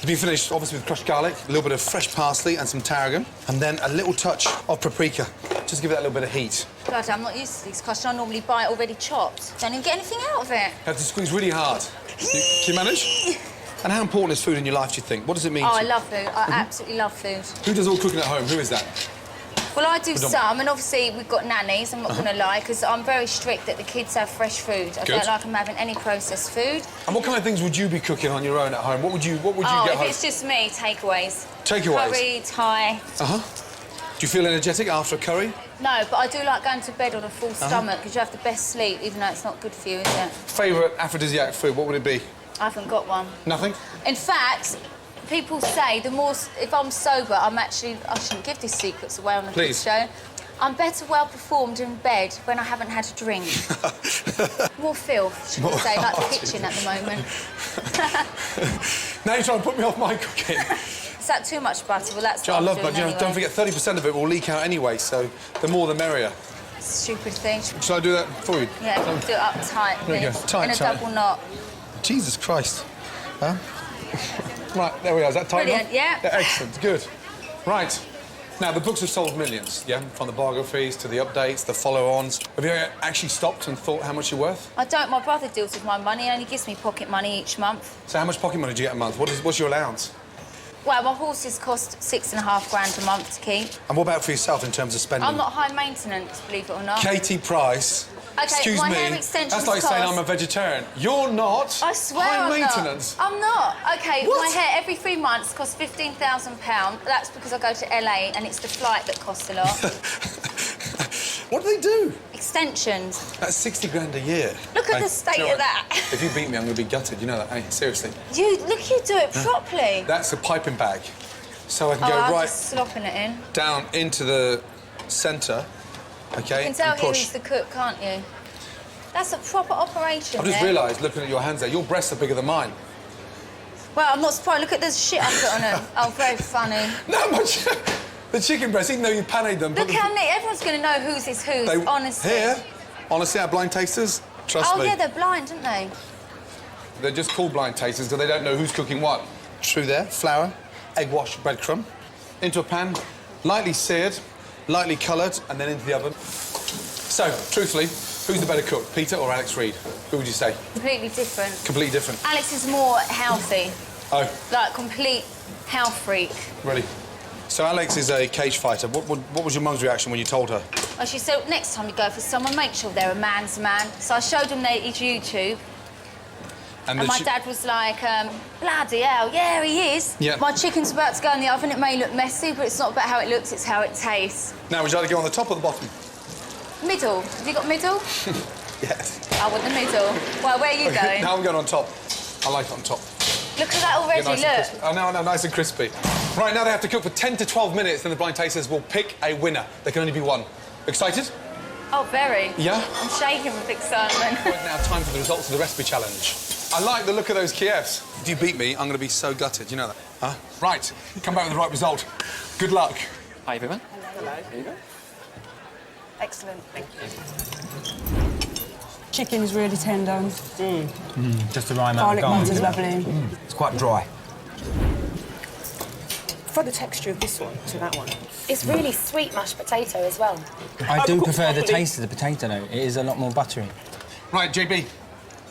To be finished, obviously, with crushed garlic, a little bit of fresh parsley and some tarragon, and then a little touch of paprika. Just give it that little bit of heat. God, I'm not used to these because I normally buy it already chopped. Don't even get anything out of it. You have to squeeze really hard. Can you manage? And how important is food in your life, do you think? What does it mean Oh, to I you? love food. I absolutely love food. Who does all cooking at home? Who is that? Well, I do some, and obviously we've got nannies, I'm not going to lie, because I'm very strict that the kids have fresh food. I don't like them having any processed food. And what kind of things would you be cooking on your own at home? What would you get if home? it's just me, takeaways. Takeaways? Curry, Thai. Do you feel energetic after a curry? No, but I do like going to bed on a full stomach, because you have the best sleep, even though it's not good for you, is it? Favourite aphrodisiac food, what would it be? I haven't got one. Nothing? In fact, people say if I'm sober, I shouldn't give these secrets away on the kids show. I'm better well performed in bed when I haven't had a drink. More filth, should we say, like the kitchen at the moment. Now you're trying to put me off my cooking. Is that too much butter? Well, that's what I I'm love doing butter. anyway. Don't forget, 30% of it will leak out anyway, so the more the merrier. Stupid thing. Shall I do that for you? Yeah, do it up tight, There you please. go. Tight, in a tight. double knot. Jesus Christ. Right, there we are. Is that tight Brilliant, enough? yeah. Excellent, good. Right. Now, the books have sold millions, yeah? From the biographies to the updates, the follow-ons. Have you ever actually stopped and thought how much you're worth? I don't. My brother deals with my money. He only gives me pocket money each month. So how much pocket money do you get a month? What's your allowance? Well, my horses cost £6,500 a month to keep. And what about for yourself in terms of spending? I'm not high maintenance, believe it or not. Katie Price. Okay, excuse my me. hair extensions That's like saying I'm a vegetarian. You're not. I swear high I'm maintenance. Not. I'm not. Okay, What? my hair every 3 months costs £15,000. That's because I go to LA and it's the flight that costs a lot. What do they do? Extensions. That's 60 grand a year. Look at the state of that. If you beat me, I'm going to be gutted. You know that, hey? Seriously. You do it properly. That's a piping bag. So I can go I'm right just slopping it in. down into the centre, okay, You can tell and here push. he's the cook, can't you? That's a proper operation. I've just there. realised, looking at your hands there, your breasts are bigger than mine. Well, I'm not surprised. Look at the shit I put on them. Oh, very funny. No, the chicken breasts, even though you paneed them. Look how neat. Everyone's going to know whose is whose, honestly. Here, honestly, our blind tasters, trust me. Oh, yeah, they're blind, aren't they? They're just called blind tasters because they don't know who's cooking what. Through there, flour, egg wash, breadcrumb, into a pan, lightly seared, lightly coloured, and then into the oven. So, truthfully, who's the better cook, Peter or Alex Reid? Who would you say? Completely different. Completely different. Alex is more healthy. Oh. Like, complete health freak. Ready. So Alex is a cage fighter. What was your mum's reaction when you told her? Oh, she said, next time you go for someone, make sure they're a man's man. So I showed him his YouTube. And my dad was like, bloody hell, yeah, he is. Yeah. My chicken's about to go in the oven. It may look messy, but it's not about how it looks, it's how it tastes. Now, would you like to go on the top or the bottom? Middle. Have you got middle? Yes. I want the middle. Well, where are you going? Now I'm going on top. I like it on top. Look at that already, nice look. Oh, no, nice and crispy. Right, now they have to cook for 10 to 12 minutes, then the blind tasters will pick a winner. There can only be one. Excited? Oh, very. Yeah? I'm shaking with excitement. Right, now time for the results of the recipe challenge. I like the look of those Kievs. If you beat me, I'm going to be so gutted, you know that? Huh? Right, come back with the right result. Good luck. Hi, everyone. Hello. There you go. Excellent, thank you. Chicken's really tender. Just the right amount Garlic of garlic. butter's lovely. It's quite dry. For the texture of this one to that one. It's really sweet mashed potato as well. I do prefer the taste of the potato, though. It is a lot more buttery. Right, JB,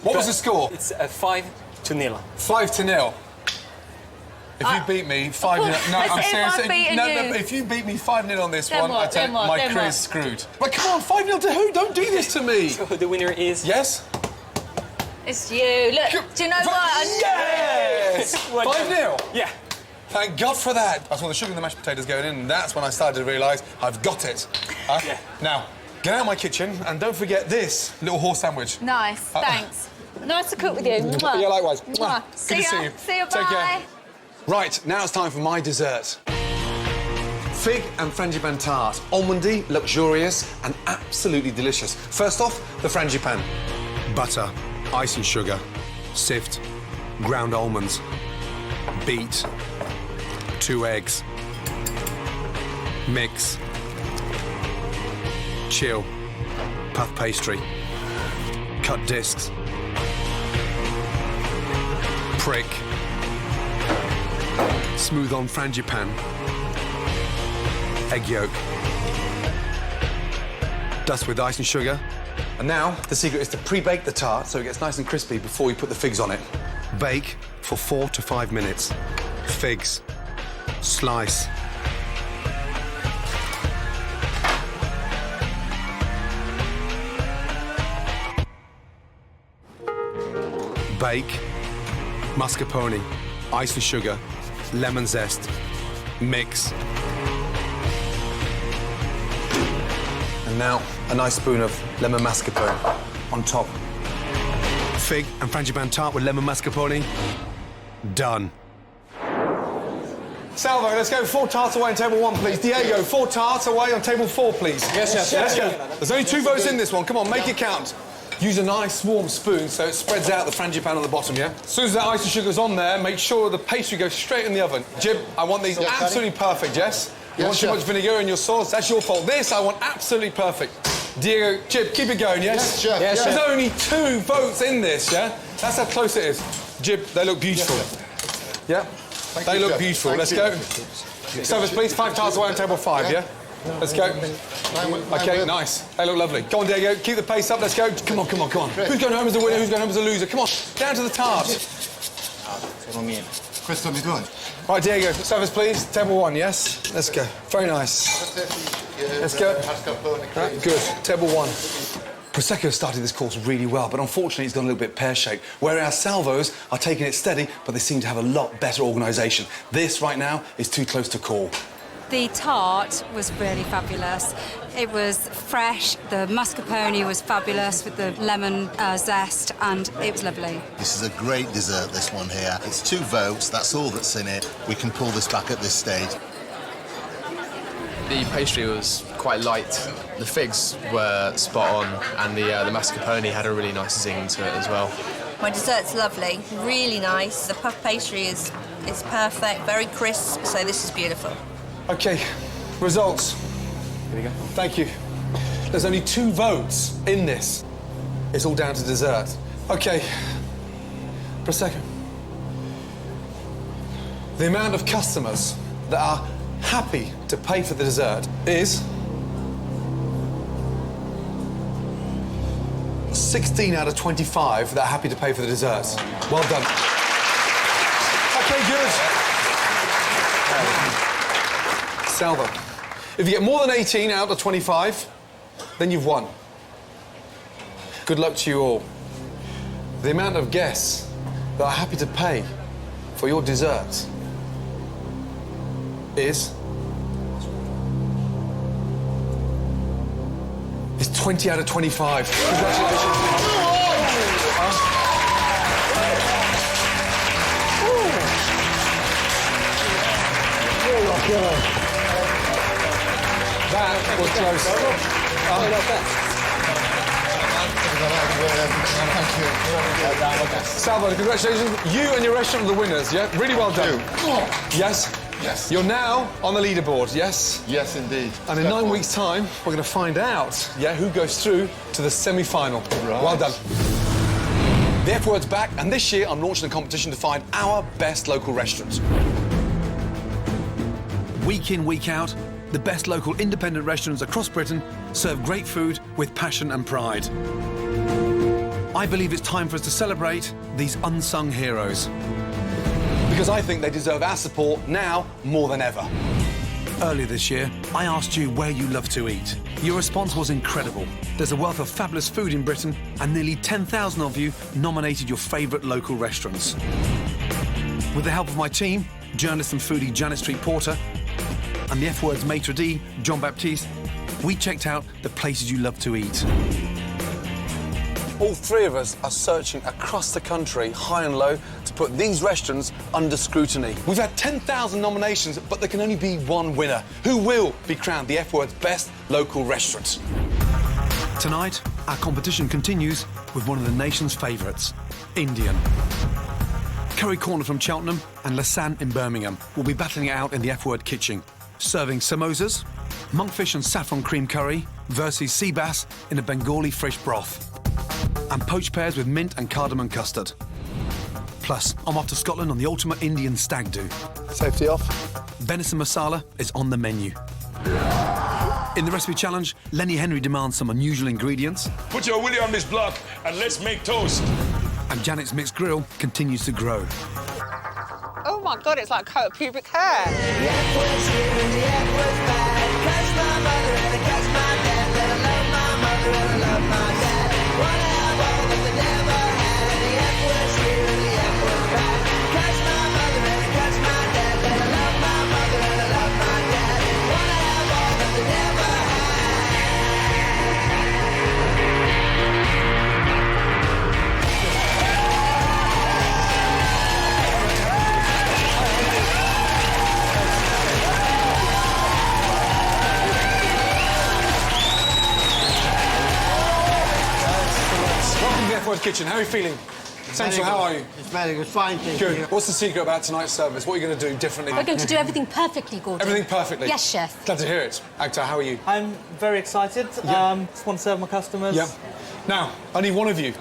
what was the score? It's 5-0. 5-0. If you beat me 5-0... No, I'm serious. No, if you beat me 5-0 on this one, I tell you, my career's screwed. But come on, 5-0 to who? Don't do this to me. So the winner is... Yes? It's you. Look, do you know what? Yes! 5-0? Yeah. Thank God for that. I saw the sugar and the mashed potatoes going in, and that's when I started to realise I've got it. Yeah. Now, get out of my kitchen, and don't forget this little horse sandwich. Nice, thanks. Nice to cook with you. Mwah. Yeah, likewise. Mwah. Good to see you. See you, Take bye. care. Right, now it's time for my dessert. Fig and frangipan tart. Almondy, luxurious, and absolutely delicious. First off, the frangipan. Butter, icing sugar, sift, ground almonds, beat, 2 eggs, mix, chill, puff pastry, cut discs, prick, smooth on frangipan, egg yolk, dust with ice and sugar. And now, the secret is to pre-bake the tart so it gets nice and crispy before you put the figs on it. Bake for 4 to 5 minutes. Figs, slice. Bake, mascarpone, ice and sugar, lemon zest, mix. And now, a nice spoon of lemon mascarpone on top. Fig and frangipan tart with lemon mascarpone. Done. Salvo, let's go 4 tarts away on table 1, please. Diego, 4 tarts away on table 4, please. Yes, chef. Let's go. There's only 2 votes in this one. Come on, make it count. Use a nice warm spoon so it spreads out the frangipan on the bottom, yeah? As soon as that ice and sugar's on there, make sure the pastry goes straight in the oven. Jib, I want these absolutely perfect, yes? You want too much vinegar in your sauce? That's your fault. This, I want absolutely perfect. Diego, Jib, keep it going, yes? Yes, chef. Yes, There's only 2 votes in this, yeah? That's how close it is. Jib, they look beautiful. Yes, yeah? They look chef. beautiful. Thank Let's you. go. Servers, please. 5 tarts away on table 5, yeah? Let's go. Okay, nice. They look lovely. Go on, Diego. Keep the pace up. Let's go. Come on, come on, come on. Who's going home as a winner? Who's going home as a loser? Come on. Down to the tart. Questo mi due. Right, Diego. Servers, please. Table 1, yes? Let's go. Very nice. Let's go. Right, good. Table 1. Prosecco started this course really well, but unfortunately it's gone a little bit pear-shaped, whereas Salvos are taking it steady, but they seem to have a lot better organisation. This, right now, is too close to call. The tart was really fabulous. It was fresh, the mascarpone was fabulous with the lemon zest, and it was lovely. This is a great dessert, this one here. It's 2 votes, that's all that's in it. We can pull this back at this stage. The pastry was quite light. The figs were spot on, and the mascarpone had a really nice zing to it as well. My dessert's lovely, really nice. The puff pastry is perfect, very crisp, so this is beautiful. OK, results. Here we go. Thank you. There's only 2 votes in this. It's all down to dessert. OK, Prosecco. The amount of customers that are happy to pay for the dessert is 16 out of 25 that are happy to pay for the desserts. Well done. OK, good. Salvo, if you get more than 18 out of 25, then you've won. Good luck to you all. The amount of guests that are happy to pay for your desserts is 20 out of 25. Congratulations. That was close. Salvador, congratulations. You and your restaurant are the winners, yeah? Really well done. Yes? Yes. You're now on the leaderboard, yes? Yes, indeed. And in 9 weeks' time, we're going to find out, yeah, who goes through to the semi-final. Right. Well done. The F Word's back, and this year I'm launching a competition to find our best local restaurants. Week in, week out, the best local independent restaurants across Britain serve great food with passion and pride. I believe it's time for us to celebrate these unsung heroes, because I think they deserve our support now more than ever. Earlier this year, I asked you where you love to eat. Your response was incredible. There's a wealth of fabulous food in Britain, and nearly 10,000 of you nominated your favourite local restaurants. With the help of my team, journalist and foodie Janet Street Porter, and the F Word's maitre d', John Baptiste, we checked out the places you love to eat. All three of us are searching across the country, high and low, to put these restaurants under scrutiny. We've had 10,000 nominations, but there can only be one winner. Who will be crowned the F Word's best local restaurant? Tonight, our competition continues with one of the nation's favourites, Indian. Curry Corner from Cheltenham and Lenny in Birmingham will be battling it out in the F Word kitchen, serving samosas, monkfish and saffron cream curry versus sea bass in a Bengali fish broth, and poached pears with mint and cardamom custard. Plus, I'm off to Scotland on the ultimate Indian stag do. Safety off. Venison masala is on the menu. In the recipe challenge, Lenny Henry demands some unusual ingredients. Put your willy on this block and let's make toast. And Janet's mixed grill continues to grow. Oh my God, it's like a coat of pubic hair. Kitchen, how are you feeling? Central, how are you? It's very good, fine, thank Good. you. What's the secret about tonight's service? What are you going to do differently? We're going to do everything perfectly, Gordon. Everything perfectly? Yes, chef. Glad to hear it. Akhtar, how are you? I'm very excited. Yeah. Just want to serve my customers. Yeah. Now, only one of you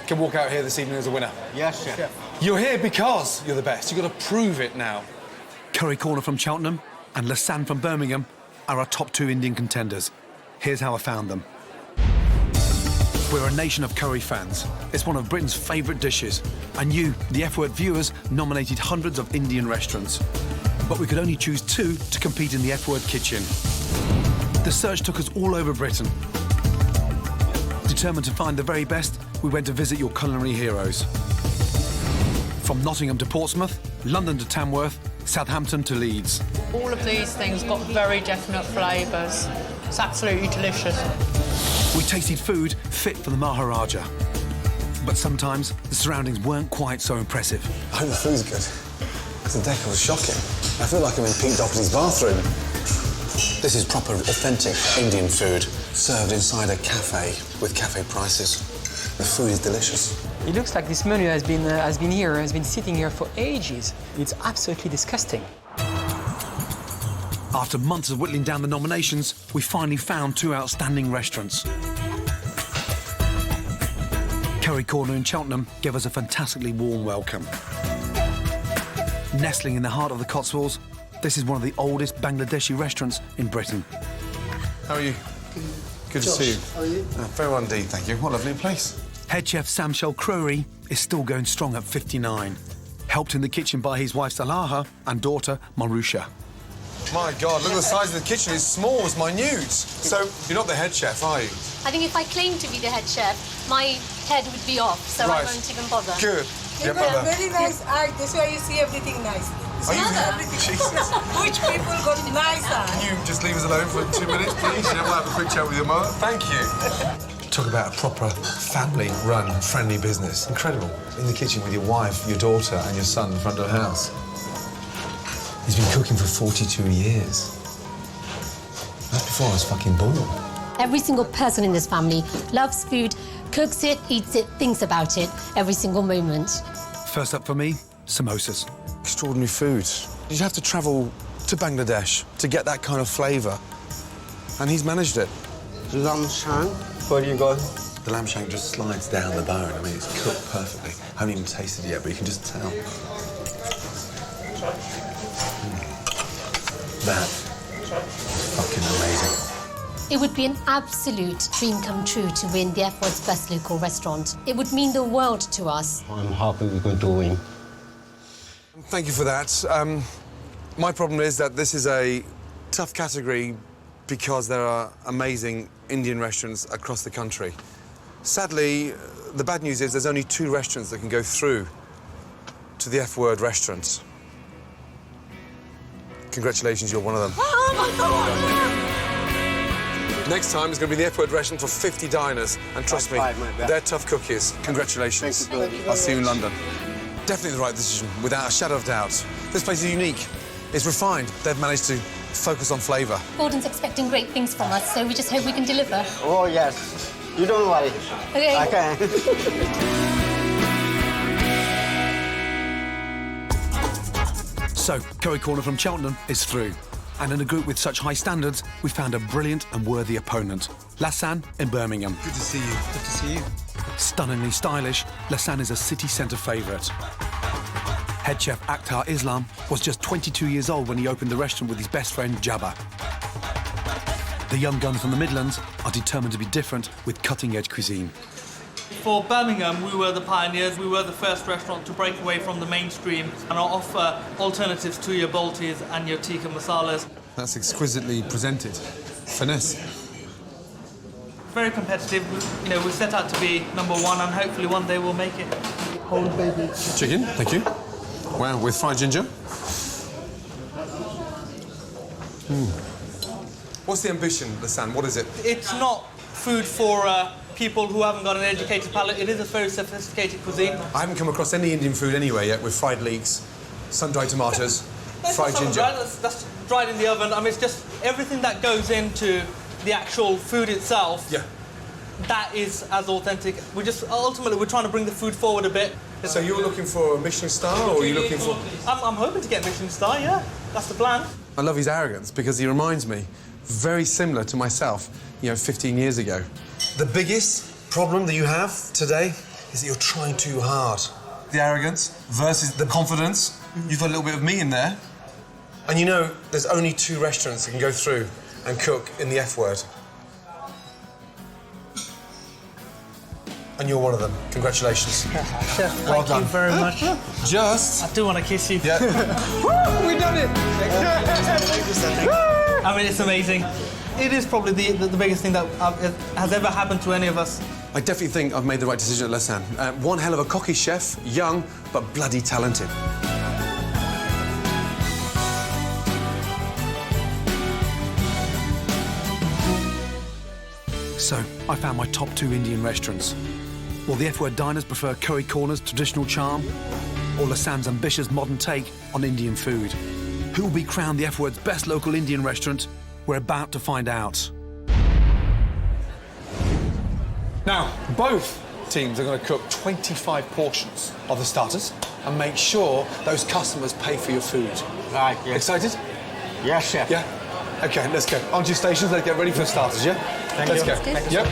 can walk out here this evening as a winner. Yes, chef. You're here because you're the best. You've got to prove it now. Curry Corner from Cheltenham and Lenny from Birmingham are our top two Indian contenders. Here's how I found them. We're a nation of curry fans. It's one of Britain's favourite dishes. And you, the F Word viewers, nominated hundreds of Indian restaurants. But we could only choose two to compete in the F Word kitchen. The search took us all over Britain. Determined to find the very best, we went to visit your culinary heroes. From Nottingham to Portsmouth, London to Tamworth, Southampton to Leeds. All of these things got very definite flavours. It's absolutely delicious. We tasted food fit for the Maharaja. But sometimes the surroundings weren't quite so impressive. I hope the food's good. The decor was shocking. I feel like I'm in Pete Doherty's bathroom. This is proper, authentic Indian food, served inside a cafe with cafe prices. The food is delicious. It looks like this menu has been sitting here for ages. It's absolutely disgusting. After months of whittling down the nominations, we finally found two outstanding restaurants. Curry Corner in Cheltenham gave us a fantastically warm welcome. Nestling in the heart of the Cotswolds, this is one of the oldest Bangladeshi restaurants in Britain. How are you? Good to see you. How are you? Very well indeed, thank you. What a lovely place. Head chef Samshel Crowry is still going strong at 59, helped in the kitchen by his wife Salaha and daughter Marusha. My God, look at the size of the kitchen. It's small, it's minute. So, you're not the head chef, are you? I think if I claimed to be the head chef, my head would be off, so Right. I won't even bother. Good. You got a very nice eye. That's why you see everything nice. Are you? Everything. Which people got nice eye? Can you just leave us alone for 2 minutes, please? Yeah, we'll have a quick chat with your mother. Thank you. Talk about a proper family-run, friendly business. Incredible. In the kitchen with your wife, your daughter, and your son in front of the house. He's been cooking for 42 years. That's before I was fucking born. Every single person in this family loves food, cooks it, eats it, thinks about it every single moment. First up for me, samosas. Extraordinary food. You'd have to travel to Bangladesh to get that kind of flavour. And he's managed it. Lamb shank, where do you go? The lamb shank just slides down the bone. I mean, it's cooked perfectly. I haven't even tasted it yet, but you can just tell. That's fucking amazing. It would be an absolute dream come true to win the F-Word's Best Local Restaurant. It would mean the world to us. I'm happy we could do it. Thank you for that. My problem is that this is a tough category because there are amazing Indian restaurants across the country. Sadly, the bad news is there's only 2 restaurants that can go through to the F-Word restaurant. Congratulations, you're one of them. Oh my God! Next time, it's going to be the F-Word restaurant for 50 diners. And trust me, they're tough cookies. Congratulations. I'll see you in London. Definitely the right decision, without a shadow of doubt. This place is unique. It's refined. They've managed to focus on flavour. Gordon's expecting great things from us, so we just hope we can deliver. Oh, yes. You don't worry. Okay. I can. So, Curry Corner from Cheltenham is through. And in a group with such high standards, we found a brilliant and worthy opponent. Lassan in Birmingham. Good to see you. Good to see you. Stunningly stylish, Lassan is a city centre favourite. Head chef Akhtar Islam was just 22 years old when he opened the restaurant with his best friend Jabba. The young guns from the Midlands are determined to be different with cutting-edge cuisine. For Birmingham, we were the pioneers. We were the first restaurant to break away from the mainstream and offer alternatives to your boltis and your tikka masalas. That's exquisitely presented. Finesse. Very competitive. We set out to be #1, and hopefully one day we'll make it. Whole baby. Chicken, thank you. Wow, with fried ginger. What's the ambition, Lassan? What is it? It's not food for people who haven't got an educated palate. It is a very sophisticated cuisine. I haven't come across any Indian food anywhere yet with fried leeks, sun-dried tomatoes, fried That's ginger. Dried, that's dried in the oven. I mean, it's just everything that goes into the actual food itself. Yeah. That is as authentic. Ultimately, we're trying to bring the food forward a bit. So you're looking for a Michelin star, or are you looking for... I'm hoping to get a Michelin star, yeah. That's the plan. I love his arrogance because he reminds me very similar to myself, 15 years ago. The biggest problem that you have today is that you're trying too hard. The arrogance versus the confidence. You've got a little bit of me in there. And there's only 2 restaurants that can go through and cook in the F-Word. And you're one of them. Congratulations. Chef, thank you very much. Just... I do want to kiss you. Yeah. Woo! We done it! I mean, it's amazing. It is probably the biggest thing that has ever happened to any of us. I definitely think I've made the right decision at Lassan. One hell of a cocky chef, young, but bloody talented. So, I found my top 2 Indian restaurants. Will the F-Word diners prefer Curry Corner's traditional charm, or Lassan's ambitious modern take on Indian food? Who will be crowned the F-Word's best local Indian restaurant? We're about to find out. Now, both teams are going to cook 25 portions of the starters and make sure those customers pay for your food. Right, yes. Excited? Yes, chef. Yeah? OK, let's go. On to your stations, let's get ready for the starters, yeah? Let's go. Yep.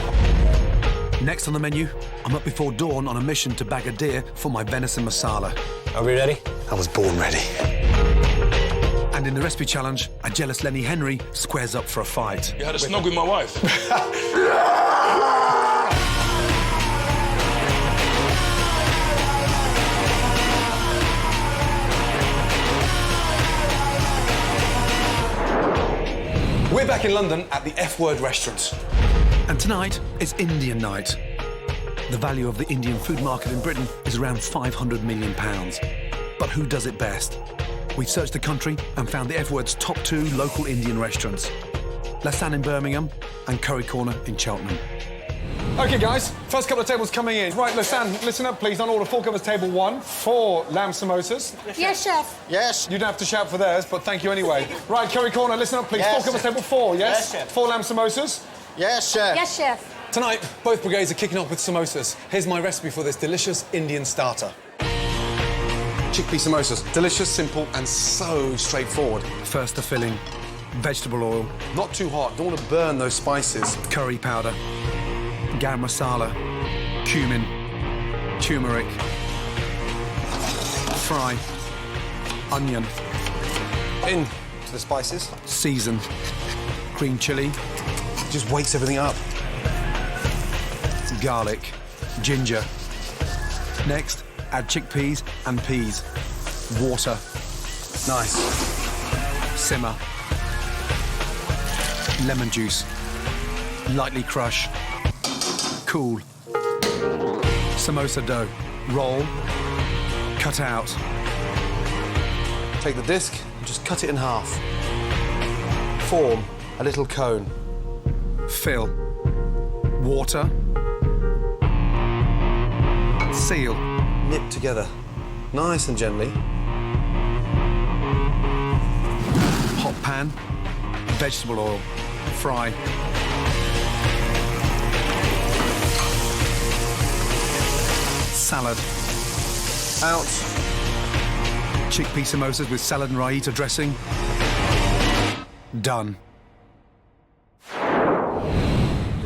Next on the menu, I'm up before dawn on a mission to bag a deer for my venison masala. Are we ready? I was born ready. And in the recipe challenge, a jealous Lenny Henry squares up for a fight. You had a snog with my wife. back in London at the F-Word restaurant. And tonight is Indian night. The value of the Indian food market in Britain is around £500 million. But who does it best? We've searched the country and found the F-Word's top 2 local Indian restaurants. Lasan in Birmingham and Curry Corner in Cheltenham. OK, guys, first couple of tables coming in. Right, Lasan, listen up, please. On order, 4 covers, table 1. 4 lamb samosas. Yes, chef. Yes. You don't have to shout for theirs, but thank you anyway. Right, Curry Corner, listen up, please. Yes. 4 covers, table 4, yes? Yes, chef. 4 lamb samosas. Yes, chef. Yes, chef. Tonight, both brigades are kicking off with samosas. Here's my recipe for this delicious Indian starter. Chickpea samosas. Delicious, simple, and so straightforward. First the filling, vegetable oil, Not too hot. Don't want to burn those spices. curry powder, garam masala, cumin, turmeric, fry, onion, In to the spices. season, green chilli, Just wakes everything up. garlic, ginger. Next, add chickpeas and peas, water, Nice. simmer, lemon juice, lightly crush, cool. Samosa dough, roll, cut out, Take the disc and just cut it in half. Form a little cone. fill, water, seal, Knit together. Nice and gently. hot pan, vegetable oil, fry. Salad, Out. chickpea samosas with salad and raita dressing. Done.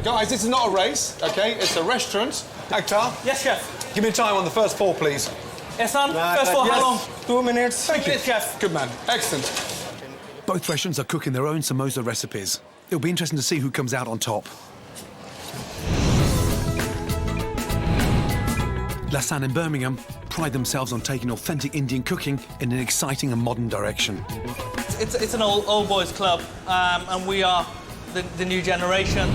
Guys, this is not a race, OK? It's a restaurant. Akhtar, Yes, chef. give me time on the first 4, please. Ehsan, first for how long? 2 minutes. Thank you. Yes, chef. Good man. Excellent. Both restaurants are cooking their own samosa recipes. It'll be interesting to see who comes out on top. Lasan in Birmingham pride themselves on taking authentic Indian cooking in an exciting and modern direction. It's an old boys club, and we are the new generation.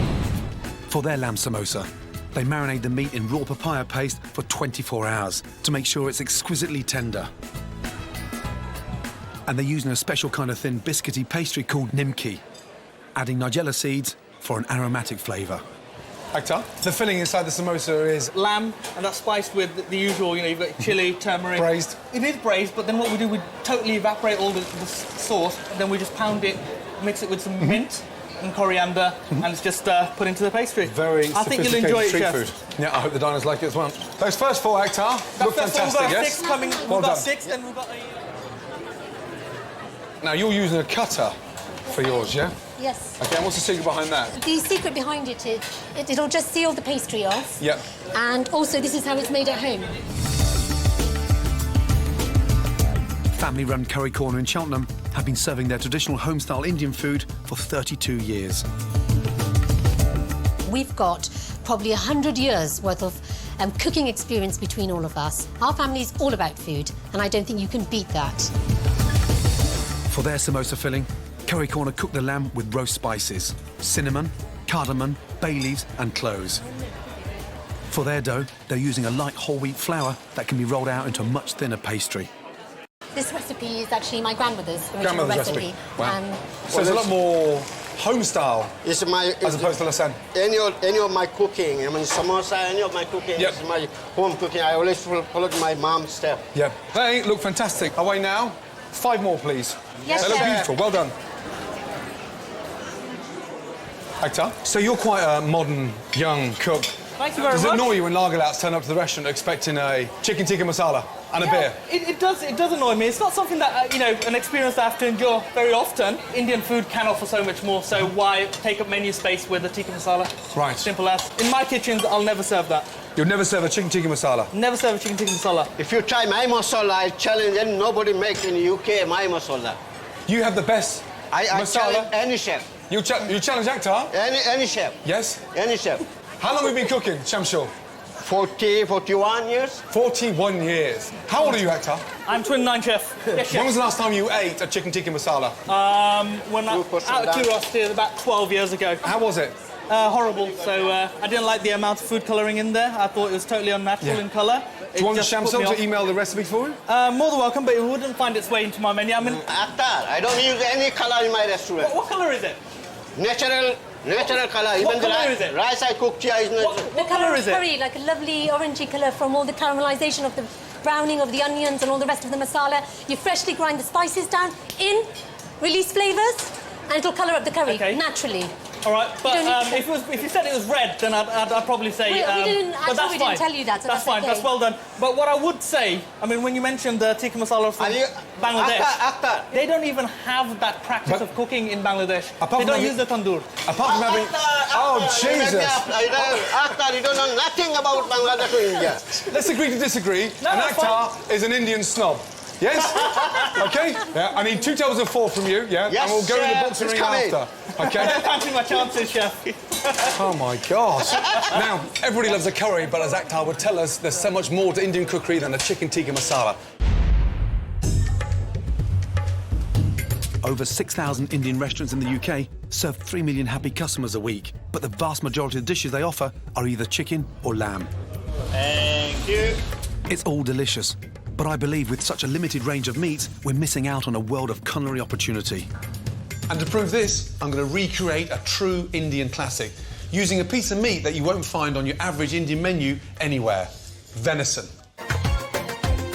For their lamb samosa, they marinate the meat in raw papaya paste for 24 hours to make sure it's exquisitely tender. And they're using a special kind of thin biscuity pastry called nimki, adding nigella seeds for an aromatic flavour. Akhtar, the filling inside the samosa is Lamb, and that's spiced with the usual, you've got chili, turmeric. braised. It is braised, but then what we do, we totally evaporate all the sauce, and then we just pound it, mix it with some mint and coriander, and it's just put into the pastry. Very I think you'll enjoy it, street chef. food. Yeah, I hope the diners like it as well. Those first 4, Akhtar, look That's fantastic, we've got yes? 6 coming. Well We've got done. 6, and we've got Now, you're using a cutter for yours, yeah? Yes. OK, and what's the secret behind that? The secret behind it is it'll just seal the pastry off. Yep. And also, this is how it's made at home. Family-run Curry Corner in Cheltenham have been serving their traditional home-style Indian food for 32 years. We've got probably 100 years worth of cooking experience between all of us. Our family's all about food, and I don't think you can beat that. For their samosa filling, Curry Corner cook the lamb with roast spices, cinnamon, cardamom, bay leaves and cloves. For their dough, they're using a light whole wheat flour that can be rolled out into a much thinner pastry. This recipe is actually my grandmother's original recipe. Wow. So it's a lot more home style It's my as opposed to Lasan. any of my cooking. I mean, samosa, any of my cooking Yep. is my home cooking. I always follow my mom's step. Yeah. They look fantastic. Away now. 5 more, please. Yes, they look chef. beautiful. Well done. Akhtar, so you're quite a modern, young cook. Thank you very Does much. it annoy you when lager louts turn up to the restaurant expecting a chicken tikka masala and a beer? It does annoy me. It's not something that, an experience that I have to endure very often. Indian food can offer so much more, so why take up menu space with a tikka masala? Right. Simple as. In my kitchens, I'll never serve that. You'll never serve a chicken tikka masala? Never serve a chicken tikka masala. If you try my masala, I challenge and nobody makes in UK my masala. You have the best I masala? challenge any chef. You challenge Akhtar? Any chef. Yes? Any chef. How long have we been cooking, Shamshul? 40, 41 years. 41 years. How old are you, Akhtar? I'm 29, chef. Yes, chef. When was the last time you ate a chicken tikka masala? Out of curiosity, about 12 years ago. How was it? Horrible. So I didn't like the amount of food colouring in there. I thought it was totally unnatural in colour. Do you want Shamsul to email the recipe for you? More than welcome, but it wouldn't find its way into my menu. I mean, Akhtar, I don't use any colour in my restaurant. What colour is it? Natural colour. What colour is it? Rice I cooked here is natural. The colour is curry, like a lovely orangey colour from all the caramelisation of the browning of the onions and all the rest of the masala. You freshly grind the spices down in, release flavours, and it'll colour up the curry naturally. All right, but if you said it was red, then I'd probably say... we didn't tell you that, so that's fine, okay. that's well done. But what I would say, I mean, when you mentioned the tikka masala from Bangladesh, they don't even have that practice of cooking in Bangladesh. They don't use the tandoor. Apart from having... Oh, Jesus! Akhtar, you don't know nothing about Bangladesh or India. Let's agree to disagree. And Akhtar is an Indian snob. Yes? OK? Yeah, I need 2 tables of 4 from you, yeah? Yes, and we'll go in the boxing ring coming. after. OK? I fancy my chances, chef. Oh, my God. Now, everybody loves a curry, but as Akhtar would tell us, there's so much more to Indian cookery than a chicken tikka masala. Over 6,000 Indian restaurants in the UK serve 3 million happy customers a week, but the vast majority of dishes they offer are either chicken or lamb. Thank you. It's all delicious, but I believe with such a limited range of meats, we're missing out on a world of culinary opportunity. And to prove this, I'm going to recreate a true Indian classic, using a piece of meat that you won't find on your average Indian menu anywhere: venison.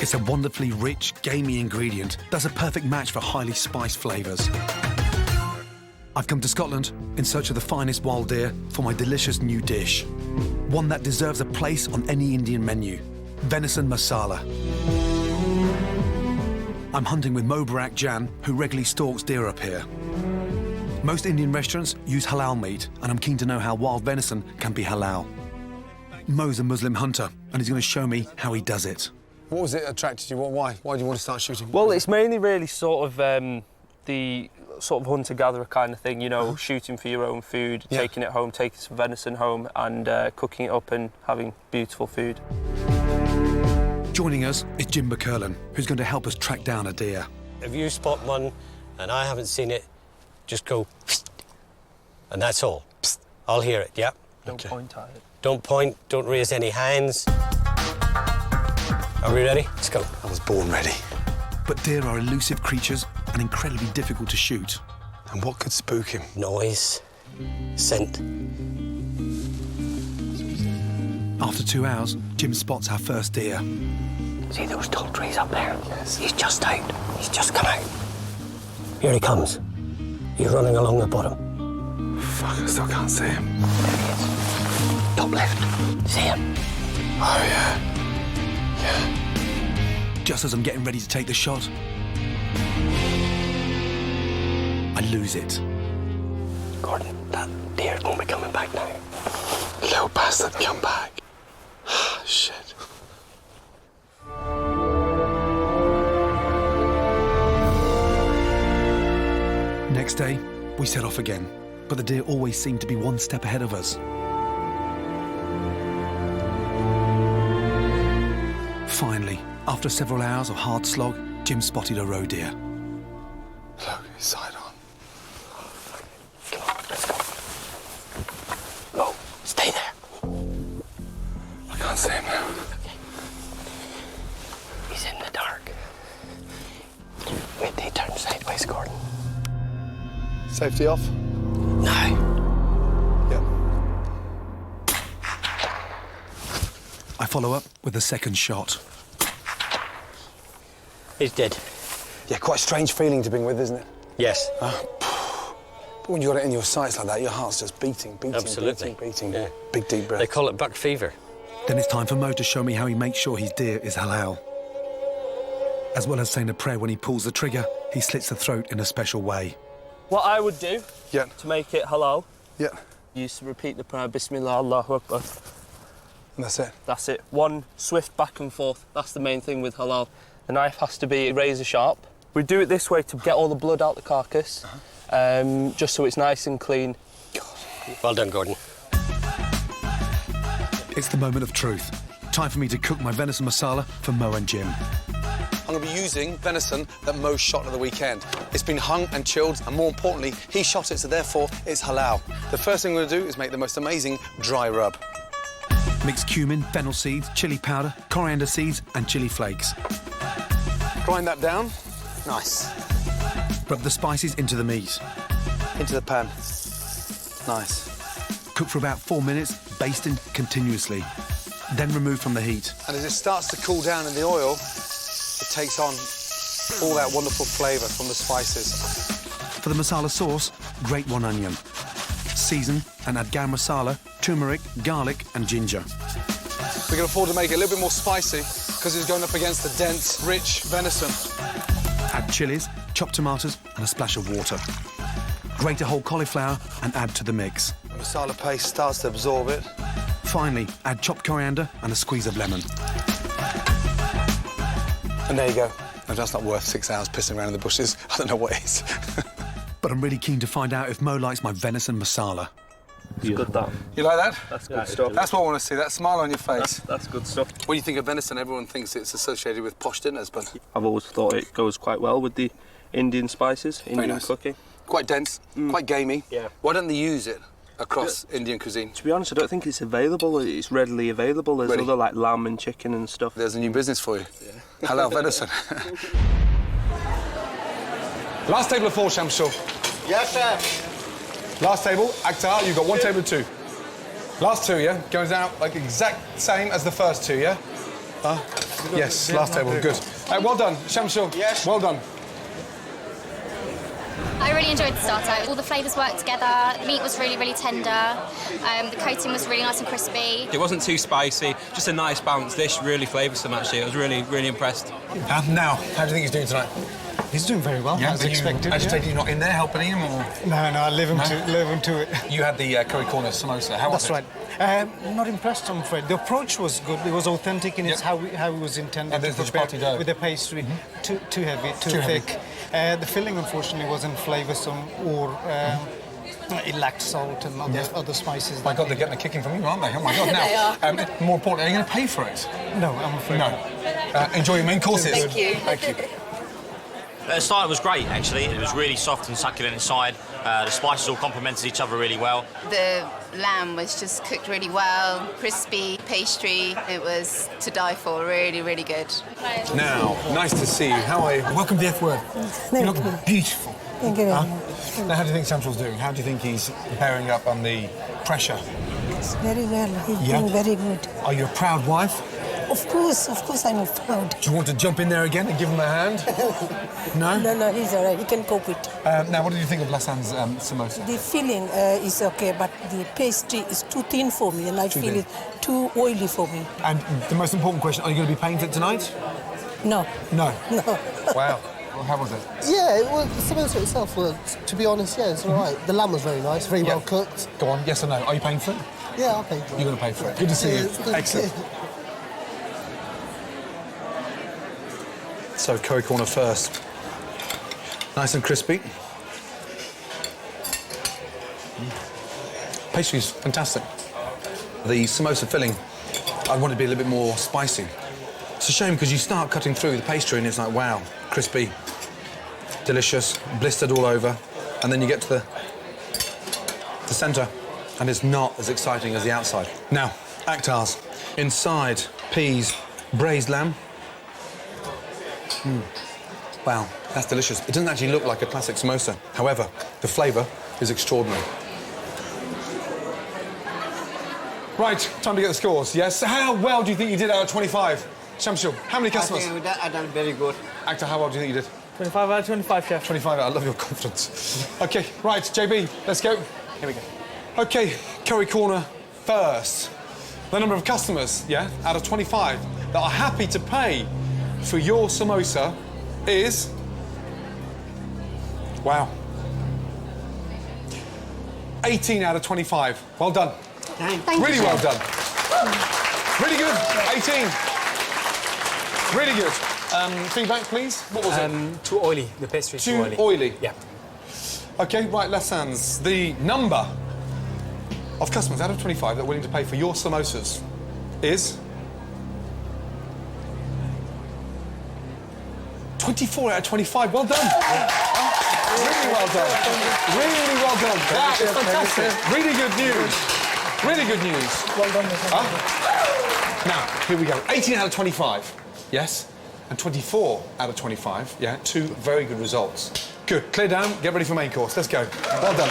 It's a wonderfully rich, gamey ingredient that's a perfect match for highly spiced flavours. I've come to Scotland in search of the finest wild deer for my delicious new dish. One that deserves a place on any Indian menu: venison masala. I'm hunting with Mo Barak Jan, who regularly stalks deer up here. Most Indian restaurants use halal meat, and I'm keen to know how wild venison can be halal. Mo's a Muslim hunter, and he's going to show me how he does it. What was it attracted you? Why? Why do you want to start shooting? Well, it's mainly really sort of the sort of hunter-gatherer kind of thing, you know, shooting for your own food, taking it home, taking some venison home and cooking it up and having beautiful food. Joining us is Jim McCurlin, who's going to help us track down a deer. If you spot one and I haven't seen it, just go, and that's all. I'll hear it, yeah? Don't point at it. Don't point, don't raise any hands. Are we ready? Let's go. I was born ready. But deer are elusive creatures and incredibly difficult to shoot. And what could spook him? Noise, scent. After 2 hours, Jim spots our first deer. See those tall trees up there? Yes. He's just out. He's just come out. Here he comes. He's running along the bottom. Fuck, I still can't see him. There he is. Top left. See him? Oh, yeah. Yeah. Just as I'm getting ready to take the shot, I lose it. Gordon, that deer won't be coming back now. Little bastard, come back. Shit. Next day, we set off again, but the deer always seemed to be one step ahead of us. Finally, after several hours of hard slog, Jim spotted a roe deer. Look, his side on. Come on, let's go. No, stay there. I can't see him now. Okay. He's in the dark. Wait till he turns sideways, Gordon. Safety off? No. Yep. I follow up with a second shot. He's dead. Yeah, quite a strange feeling to be with, isn't it? Yes. But when you got it in your sights like that, your heart's just beating. Absolutely. Beating. Yeah. Big deep breath. They call it buck fever. Then it's time for Mo to show me how he makes sure his deer is halal. As well as saying a prayer when he pulls the trigger, he slits the throat in a special way. What I would do to make it halal, you used to repeat the prayer, Bismillah, Allahu Akbar. And that's it? That's it. One swift back and forth. That's the main thing with halal. The knife has to be razor sharp. We do it this way to get all the blood out the carcass, just so it's nice and clean. Well done, Gordon. It's the moment of truth. Time for me to cook my venison masala for Mo and Jim. I'm going to be using venison that Mo shot at the weekend. It's been hung and chilled, and more importantly, he shot it, so therefore it's halal. The first thing we're going to do is make the most amazing dry rub. Mix cumin, fennel seeds, chilli powder, coriander seeds and chilli flakes. Grind that down. Nice. Rub the spices into the meat. Into the pan. Nice. Cook for about 4 minutes, basting continuously. Then remove from the heat. And as it starts to cool down in the oil, it takes on all that wonderful flavour from the spices. For the masala sauce, grate 1 onion. Season and add garam masala, turmeric, garlic and ginger. We can afford to make it a little bit more spicy because it's going up against the dense, rich venison. Add chilies, chopped tomatoes and a splash of water. Grate a whole cauliflower and add to the mix. The masala paste starts to absorb it. Finally, add chopped coriander and a squeeze of lemon. And there you go. No, that's not worth 6 hours pissing around in the bushes. I don't know what is. But I'm really keen to find out if Mo likes my venison masala. It's good, that. You like that? That's good stuff. That's what I want to see, that smile on your face. That's good stuff. When you think of venison, everyone thinks it's associated with posh dinners, but... I've always thought it goes quite well with the Indian spices, Indian nice. cooking. Quite dense, quite gamey. Yeah. Why don't they use it across Indian cuisine? To be honest, I don't think it's available. It's readily available. There's Really? other, like, lamb and chicken and stuff. There's a new business for you. Yeah. Halal venison. Last table of 4, Shamsul. Yes, sir. Last table, Akhtar, you've got 1 table of 2. Last 2, yeah? Goes out like exact same as the first 2, yeah? Yes, last table, good. Well done, Shamsul. Yes. Well done. I really enjoyed the starter. All the flavours worked together. The meat was really, really tender. The coating was really nice and crispy. It wasn't too spicy, just a nice balanced dish, really flavoursome actually. I was really, really impressed. Now, how do you think he's doing tonight? He's doing very well, as expected. Agitated, you're not in there helping him, or...? No, I leave him to it. You had the curry corner samosa. How was it? That's right. Not impressed, I'm afraid. The approach was good. It was authentic in its how it was intended. And there's the chapati dough. With the pastry. Too heavy, too thick. The filling, unfortunately, wasn't flavoursome or... it lacked salt and other spices. My God, they're getting a kicking from you, aren't they? Oh, my God, now. More importantly, are you going to pay for it? No, I'm afraid not. Enjoy your main courses. Thank you. Thank you. The starter was great, actually. It was really soft and succulent inside. The spices all complemented each other really well. The lamb was just cooked really well, crispy, pastry. It was to die for, really, really good. Now, nice to see you. How are you? Welcome to the F Word. You look beautiful. Thank you very much. Now, how do you think Shamsul's doing? How do you think he's bearing up on the pressure? It's very well. He's doing very good. Are you a proud wife? Of course, I'm proud. Do you want to jump in there again and give him a hand? No? No, he's all right. He can cope with it. Now, what did you think of Lassan's samosa? The filling is okay, but the pastry is too thin for me, and I feel it's too oily for me. And the most important question, are you going to be paying for it tonight? No. No? No. Wow. Well, how was it? Yeah, well, the samosa itself, to be honest, yeah, it's all right. The lamb was very nice, very well cooked. Go on, yes or no? Are you paying for it? Yeah, I'll pay for it. You're going to pay for it. Good to see you. Excellent. So, curry corner first. Nice and crispy. Pastry's fantastic. The samosa filling, I want it to be a little bit more spicy. It's a shame because you start cutting through the pastry and it's like, wow, crispy, delicious, blistered all over, and then you get to the centre and it's not as exciting as the outside. Now, Akhtar's. Inside, peas, braised lamb. Wow, that's delicious. It doesn't actually look like a classic samosa. However, the flavour is extraordinary. Right, time to get the scores, yes? How well do you think you did out of 25? Shamsul, how many customers? I think I done very good. Akhtar, how well do you think you did? 25 out of 25, chef. 25 out, I love your confidence. OK, right, JB, let's go. Here we go. OK, curry corner first. The number of customers, yeah, out of 25 that are happy to pay for your samosa is... Wow. 18 out of 25. Well done. Thank really you. Well done. Really good. 18. Really good. Feedback, please. What was it? Too oily. The pastry too oily. Yeah. OK, right, Lassan's. The number of customers out of 25 that are willing to pay for your samosas is 24 out of 25. Well done. Really well done. Really well done. That is fantastic. Really good news. Really good news. Well done. Now, here we go. 18 out of 25. Yes. And 24 out of 25. Yeah, 2 very good results. Good. Clear down. Get ready for main course. Let's go. Well done.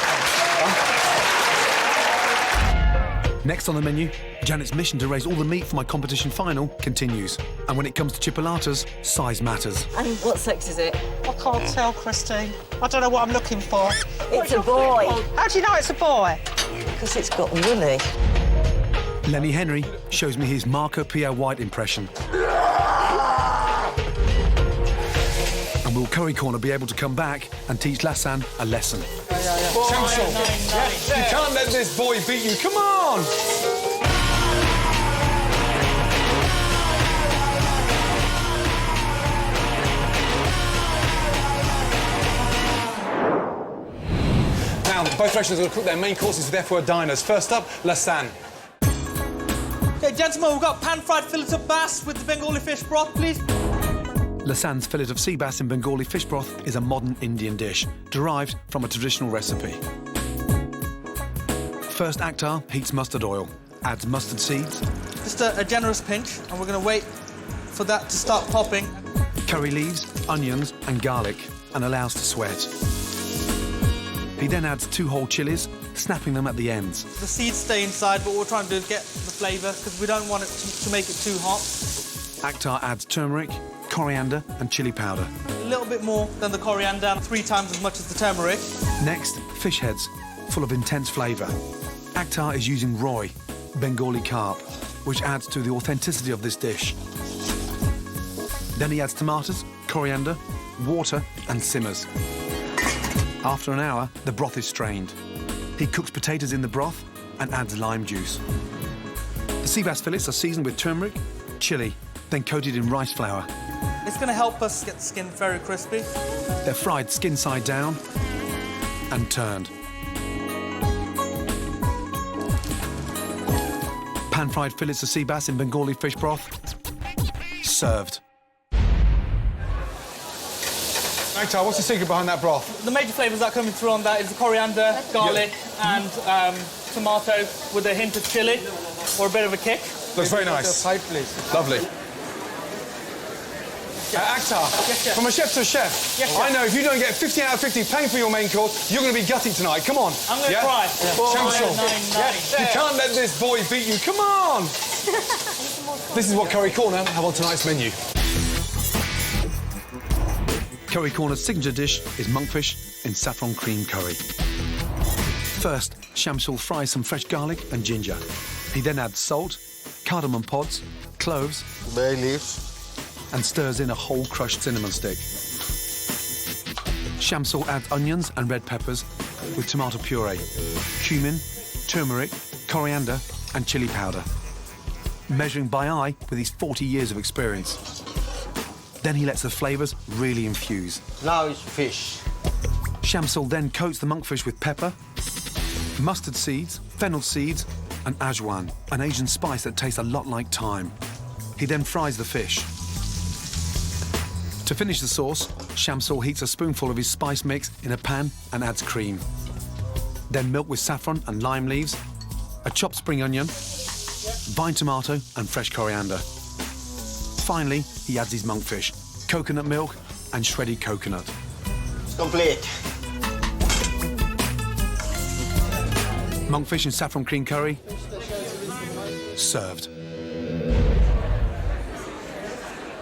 Next on the menu, Janet's mission to raise all the meat for my competition final continues. And when it comes to chipolatas, size matters. And what sex is it? I can't tell, Christine. I don't know what I'm looking for. It's a boy. How do you know it's a boy? Because it's got woolly. Lenny Henry shows me his Marco Pierre White impression. And will Curry Corner be able to come back and teach Lassan a lesson? Chancel, you can't let this boy beat you. Come on! Now, both restaurants will cook their main courses with F-word diners. First up, Lassan. Okay, gentlemen, we've got pan-fried fillet of bass with the Bengali fish broth, please. Lassan's fillet of sea bass in Bengali fish broth is a modern Indian dish, derived from a traditional recipe. First, Akhtar heats mustard oil, adds mustard seeds. Just a generous pinch, and we're going to wait for that to start popping. Curry leaves, onions and garlic, and allows to sweat. He then adds 2 whole chilies, snapping them at the ends. The seeds stay inside, but what we're trying to do is get the flavour, because we don't want it to make it too hot. Akhtar adds turmeric, coriander and chili powder. A little bit more than the coriander, 3 times as much as the turmeric. Next, fish heads, full of intense flavour. Akhtar is using Roy, Bengali carp, which adds to the authenticity of this dish. Then he adds tomatoes, coriander, water and simmers. After an hour, the broth is strained. He cooks potatoes in the broth and adds lime juice. The sea bass fillets are seasoned with turmeric, chilli, then coated in rice flour. It's going to help us get the skin very crispy. They're fried skin side down and turned. Pan-fried fillets of sea bass in Bengali fish broth, served. Akhtar, what's the secret behind that broth? The major flavours that are coming through on that is the coriander, garlic and tomato with a hint of chilli or a bit of a kick. Looks very nice. Side, please. Lovely. Akhtar, from a chef to a chef, I know if you don't get 50 out of 50 paying for your main course, you're going to be gutting tonight. Come on. I'm going to try. Chancel, you can't let this boy beat you. Come on. This is what Curry Corner have on tonight's menu. Curry Corner's signature dish is monkfish in saffron cream curry. First, Shamsul fries some fresh garlic and ginger. He then adds salt, cardamom pods, cloves, bay leaves, and stirs in a whole crushed cinnamon stick. Shamsul adds onions and red peppers with tomato puree, cumin, turmeric, coriander and chili powder, measuring by eye with his 40 years of experience. Then he lets the flavours really infuse. Now it's fish. Shamsul then coats the monkfish with pepper, mustard seeds, fennel seeds and ajwan, an Asian spice that tastes a lot like thyme. He then fries the fish. To finish the sauce, Shamsul heats a spoonful of his spice mix in a pan and adds cream. Then milk with saffron and lime leaves, a chopped spring onion, vine tomato and fresh coriander. Finally, he adds his monkfish, coconut milk and shredded coconut. It's complete. Monkfish and saffron cream curry, served.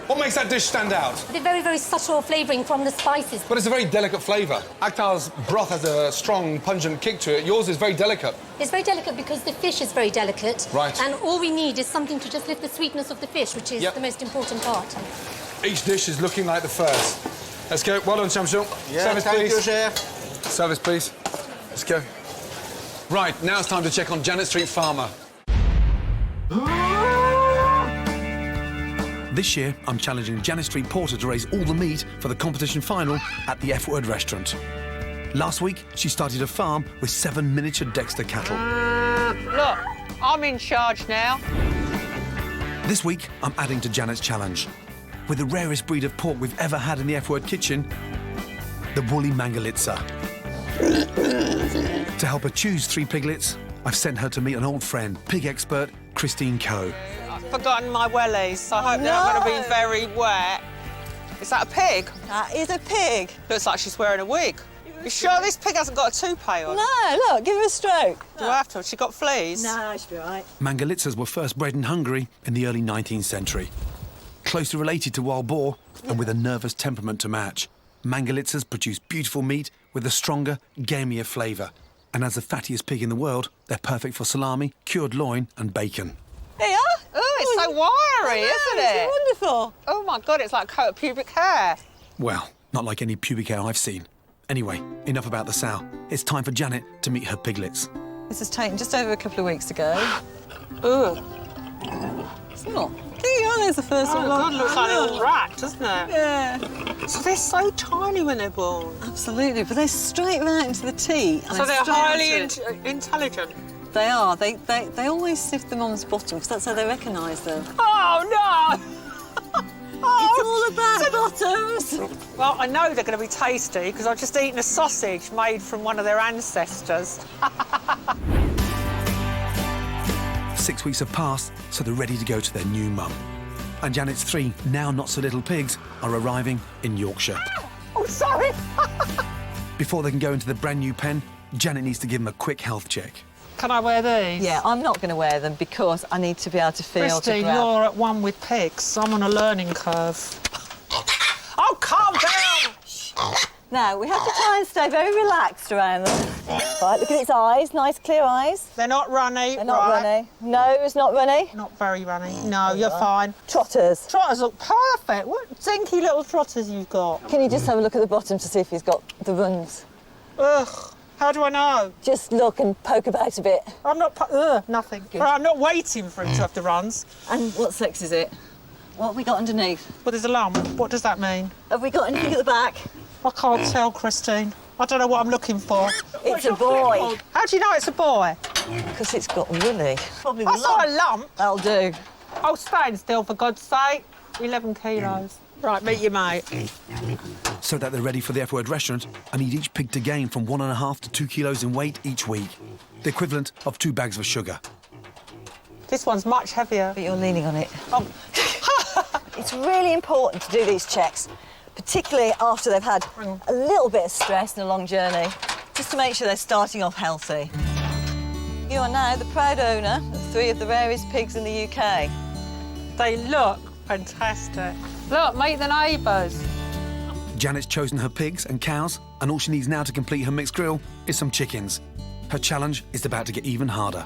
What makes that dish stand out? The very, very subtle flavouring from the spices. But it's a very delicate flavour. Akhtar's broth has a strong, pungent kick to it. Yours is very delicate. It's very delicate because the fish is very delicate. Right. And all we need is something to just lift the sweetness of the fish, which is the most important part. Each dish is looking like the first. Let's go. Well done, Shamsul. Yeah, Service, thank please. you, chef. Service, please. Let's go. Right, now it's time to check on Janet Street Farmer. This year, I'm challenging Janet Street Porter to raise all the meat for the competition final at the F-Word restaurant. Last week, she started a farm with 7 miniature Dexter cattle. Look, I'm in charge now. This week, I'm adding to Janet's challenge. With the rarest breed of pork we've ever had in the F-word kitchen, the woolly Mangalitsa. To help her choose 3 piglets, I've sent her to meet an old friend, pig expert Christine Coe. I've forgotten my wellies, so I hope they're not going to be very wet. Is that a pig? That is a pig. Looks like she's wearing a wig. You sure this pig hasn't got a toupee on? No, look, give her a stroke. Do I have to? Has she got fleas? No, she'll be all right. Mangalitsas were first bred in Hungary in the early 19th century. Closely related to wild boar and with a nervous temperament to match, Mangalitsas produce beautiful meat with a stronger, gamier flavour. And as the fattiest pig in the world, they're perfect for salami, cured loin and bacon. They are? Oh, it's so wiry, isn't it? It's wonderful. Oh, my God, it's like a coat of pubic hair. Well, not like any pubic hair I've seen. Anyway, enough about the sow. It's time for Janet to meet her piglets. This was taken just over a couple of weeks ago. Ugh. It's not. There's the first one. Oh, God, looks like a little rat, doesn't it? Yeah. So they're so tiny when they're born. Absolutely, but they're straight right into the teat. So they're highly intelligent. They are. They always sniff the mum's bottom because that's how they recognise them. Oh, no! It's all about bottoms. Well, I know they're going to be tasty because I've just eaten a sausage made from one of their ancestors. 6 weeks have passed, so they're ready to go to their new mum. And Janet's 3 now not-so-little pigs are arriving in Yorkshire. Oh, sorry. Before they can go into the brand-new pen, Janet needs to give them a quick health check. Can I wear these? Yeah, I'm not going to wear them because I need to be able to feel Christine, to grab. you're at one with pigs. I'm on a learning curve. Oh, calm down! Now, we have to try and stay very relaxed around them. Right, look at its eyes, nice clear eyes. They're not runny. They're not runny. Nose, not runny. Not very runny. No, you're fine. Trotters. Trotters look perfect. What dinky little trotters you've got. Can you just have a look at the bottom to see if he's got the runs? Ugh. How do I know? Just look and poke about a bit. I'm not... nothing. Right, I'm not waiting for him to have the runs. And what sex is it? What have we got underneath? Well, there's a lump. What does that mean? Have we got anything at the back? I can't tell, Christine. I don't know what I'm looking for. It's a boy. How do you know it's a boy? Because it's got woolly. Probably That's not a lump. That'll do. Oh, stand still, for God's sake. 11 kilos. Right, meet your mate. So that they're ready for the F-word restaurant, I need each pig to gain from 1.5 to 2 kilos in weight each week. The equivalent of 2 bags of sugar. This one's much heavier. But you're leaning on it. Oh. It's really important to do these checks, particularly after they've had a little bit of stress and a long journey, just to make sure they're starting off healthy. You are now the proud owner of 3 of the rarest pigs in the UK. They look fantastic. Look, meet the neighbours. Janet's chosen her pigs and cows, and all she needs now to complete her mixed grill is some chickens. Her challenge is about to get even harder.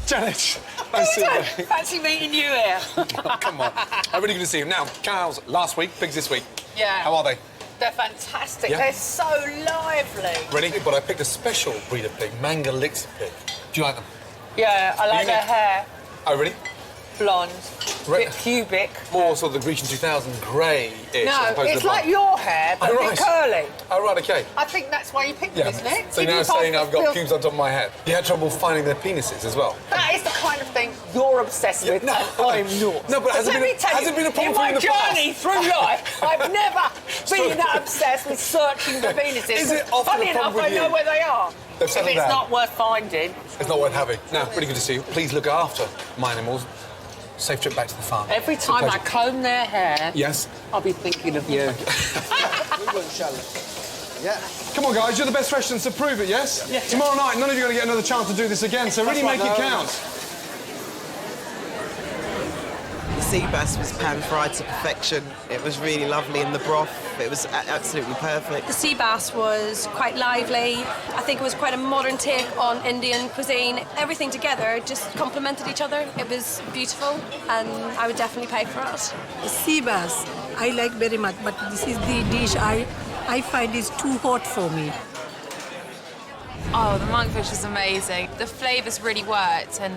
Janet, Fancy meeting you here. Oh, come on. I'm really good to see you. Now, cows last week, pigs this week. Yeah. How are they? They're fantastic. Yeah. They're so lively. Ready? But I picked a special breed of pig, Mangalitsa pig. Do you like them? Yeah, I like their hair. Oh, really? Blonde, bit pubic. More sort of the Grecian 2000 grey-ish. No, it's like your hair, but a bit curly. Oh, right, OK. I think that's why you picked them, isn't it? So you're now saying I've got pubes on top of my head. You had trouble finding their penises as well? That is the kind of thing you're obsessed with. No, I'm not. No, but has it been a problem for you in the past? my journey through life, I've never been that obsessed with searching for penises. Is it often Funny a problem enough, with I you? know where they are. They've If settled it's down. not worth finding. It's not worth having. Now, really good to see you. Please look after my animals. Safe trip back to the farm. Every It's a time I pleasure. comb their hair, Yes. I'll be thinking of you. Yeah. Come on, guys, you're the best restaurants to prove it, yes? Yeah. Tomorrow night, none of you are going to get another chance to do this again, so really make it count. The sea bass was pan-fried to perfection. It was really lovely in the broth. It was absolutely perfect. The sea bass was quite lively. I think it was quite a modern take on Indian cuisine. Everything together just complemented each other. It was beautiful, and I would definitely pay for it. The sea bass, I like very much, but this is the dish I find is too hot for me. Oh, the monkfish was amazing. The flavours really worked, and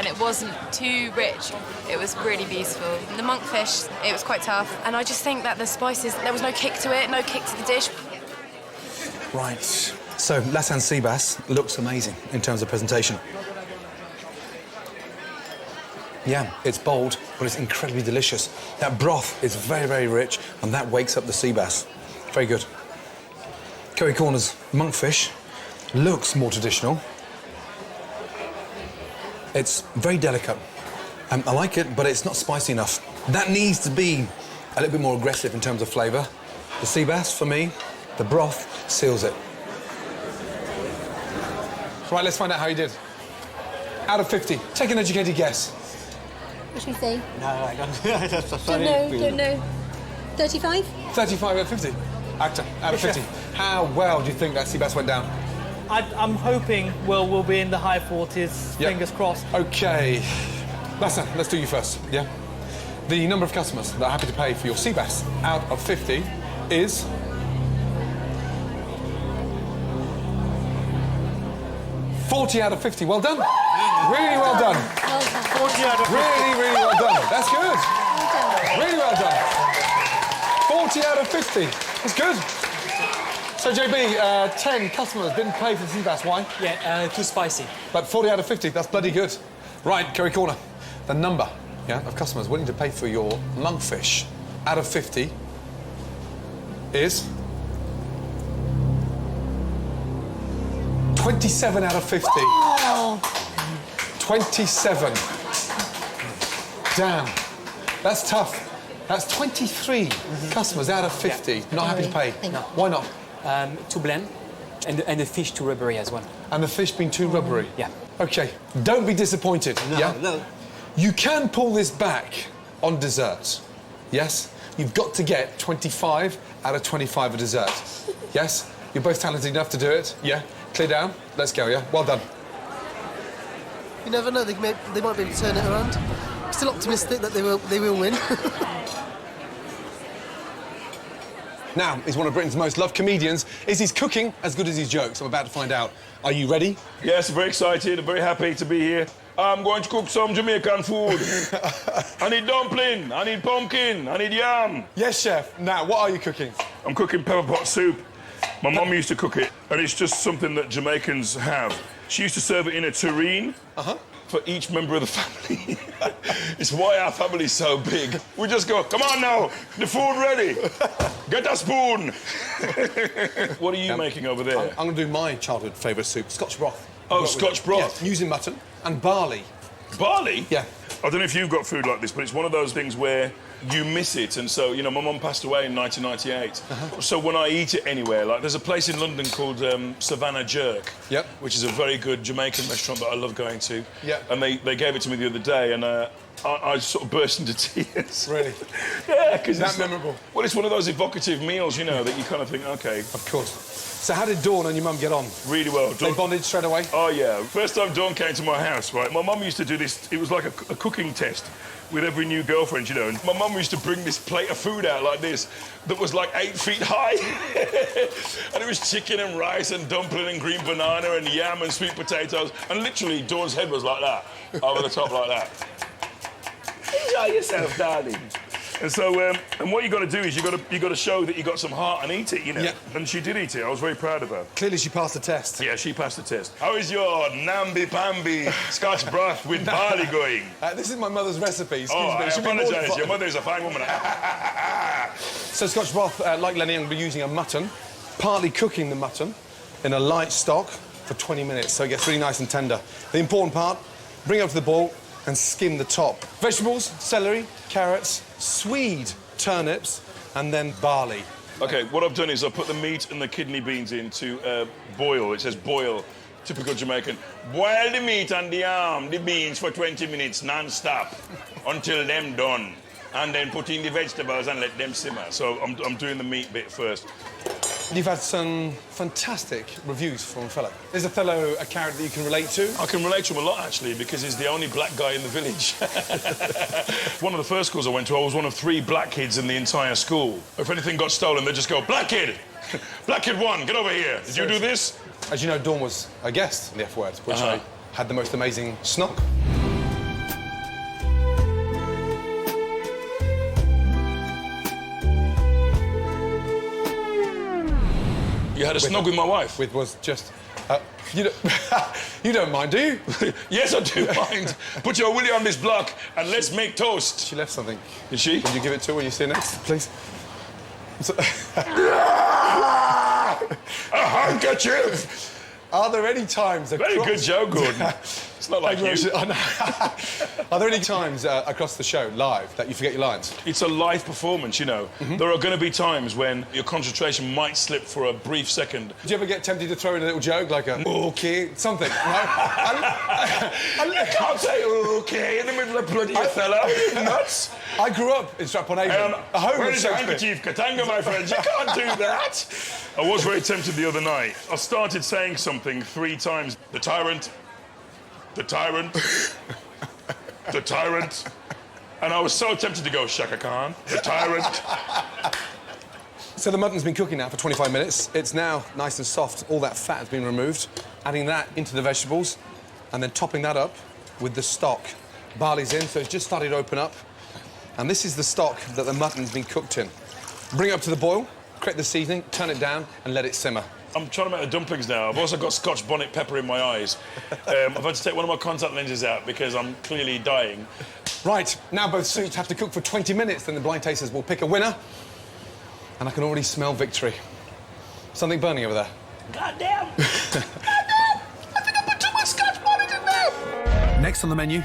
it wasn't too rich. It was really beautiful. The monkfish, it was quite tough, and I just think that the spices, there was no kick to it, no kick to the dish. Right. So, Latin sea bass looks amazing in terms of presentation. Yeah, it's bold, but it's incredibly delicious. That broth is very, very rich, and that wakes up the sea bass. Very good. Curry Corner's monkfish looks more traditional. It's very delicate. I like it, but it's not spicy enough. That needs to be a little bit more aggressive in terms of flavour. The sea bass, for me, the broth seals it. Right, let's find out how you did. Out of 50, take an educated guess. What should we say? No, I don't. Don't know. 35? 35 out of 50. Actor, out of 50. How well do you think that sea bass went down? I'm hoping we'll be in the high 40s, fingers crossed. OK. Let's do you first, yeah? The number of customers that are happy to pay for your sea bass out of 50 is... ...40 out of 50. Well done. Really well done. 40 out of 50. Really, really well done. That's good. Really well done. 40 out of 50. That's good. So, JB, 10 customers didn't pay for the sea bass. Why? Yeah, too spicy. But 40 out of 50, that's bloody good. Right, Curry Corner. The number of customers willing to pay for your monkfish out of 50 is... 27 out of 50. Oh. 27. Damn. That's tough. That's 23 customers out of 50 not happy to pay. No. Why not? Too bland, and the fish too rubbery as well. And the fish being too rubbery? Yeah. OK, don't be disappointed, No. You can pull this back on desserts, yes? You've got to get 25 out of 25 of dessert, yes? You're both talented enough to do it, yeah? Clear down, let's go, yeah? Well done. You never know, they might be able to turn it around. I'm still optimistic that they will win. Now, he's one of Britain's most loved comedians. Is his cooking as good as his jokes? I'm about to find out. Are you ready? Yes, very excited, very happy to be here. I'm going to cook some Jamaican food. I need dumpling, I need pumpkin, I need yam. Yes, chef. Now, what are you cooking? I'm cooking pepper pot soup. My mum used to cook it, and it's just something that Jamaicans have. She used to serve it in a tureen for each member of the family. It's why our family's so big. We just go, come on now, the food ready. Get a spoon. What are you making over there? I'm going to do my childhood favourite soup, Scotch broth. Oh, Scotch broth? Yeah, using mutton and barley. Barley? Yeah. I don't know if you've got food like this, but it's one of those things where you miss it. And so, you know, my mum passed away in 1998. So when I eat it anywhere, like there's a place in London called Savannah Jerk, which is a very good Jamaican restaurant that I love going to. And they gave it to me the other day, and I sort of burst into tears. Really? Yeah, because it's memorable. Well, it's one of those evocative meals, you know, that you kind of think, OK. Of course. So how did Dawn and your mum get on? Really well. They bonded straight away? Oh, yeah. First time Dawn came to my house, right, my mum used to do this, it was like a cooking test with every new girlfriend, you know, and my mum used to bring this plate of food out like this that was like 8 feet high. And it was chicken and rice and dumpling and green banana and yam and sweet potatoes. And literally, Dawn's head was like that, over the top like that. Enjoy yourself, darling. And so, and what you got to do is you got to show that you got some heart and eat it, you know. Yeah. And she did eat it. I was very proud of her. Clearly, she passed the test. Yeah, she passed the test. How is your namby-pamby Scotch broth with barley going? This is my mother's recipe. Excuse me. I apologise. Your mother is a fine woman. So Scotch broth, like Lenny, I'm going to be using a mutton, partly cooking the mutton in a light stock for 20 minutes, so it gets really nice and tender. The important part, bring it up to the boil and skim the top. Vegetables, celery, carrots, swede turnips, and then barley. OK, what I've done is I've put the meat and the kidney beans in to boil. It says boil, typical Jamaican. Boil the meat and the beans for 20 minutes non-stop until them done. And then put in the vegetables and let them simmer. So I'm doing the meat bit first. You've had some fantastic reviews from Othello. Is Othello a character that you can relate to? I can relate to him a lot, actually, because he's the only black guy in the village. One of the first schools I went to, I was one of 3 black kids in the entire school. If anything got stolen, they'd just go, black kid! Black kid 1, get over here. Did you do this? As you know, Dawn was a guest in the F Word, which I had the most amazing snog. You had a snog with my wife? Was just You don't mind, do you? Yes, I do mind. Put your willy on this block and let's make toast. She left something. Did she? Would you give it to her when you see her next, please? A handkerchief! Are there any times across... Very good joke, Gordon. It's not like you. Are there any times across the show, live, that you forget your lines? It's a live performance, you know. There are going to be times when your concentration might slip for a brief second. Do you ever get tempted to throw in a little joke, like a okay, something? No? You can't say okay in the middle of bloody Othello. Are you nuts? I grew up in Stratford-on-Avon. Where is the handkerchief, Katanga, my friends? You can't do that. I was very tempted the other night. I started saying something 3 times. The tyrant. The tyrant. The tyrant. And I was so tempted to go, Shaka Khan. The tyrant. So the mutton's been cooking now for 25 minutes. It's now nice and soft. All that fat has been removed. Adding that into the vegetables and then topping that up with the stock. Barley's in, so it's just started to open up. And this is the stock that the mutton's been cooked in. Bring it up to the boil, create the seasoning, turn it down and let it simmer. I'm trying to make the dumplings now. I've also got Scotch bonnet pepper in my eyes. I've had to take one of my contact lenses out because I'm clearly dying. Right, now both soups have to cook for 20 minutes, then the blind tasters will pick a winner. And I can already smell victory. Something burning over there. Goddamn! I think I put too much Scotch bonnet in there! Next on the menu,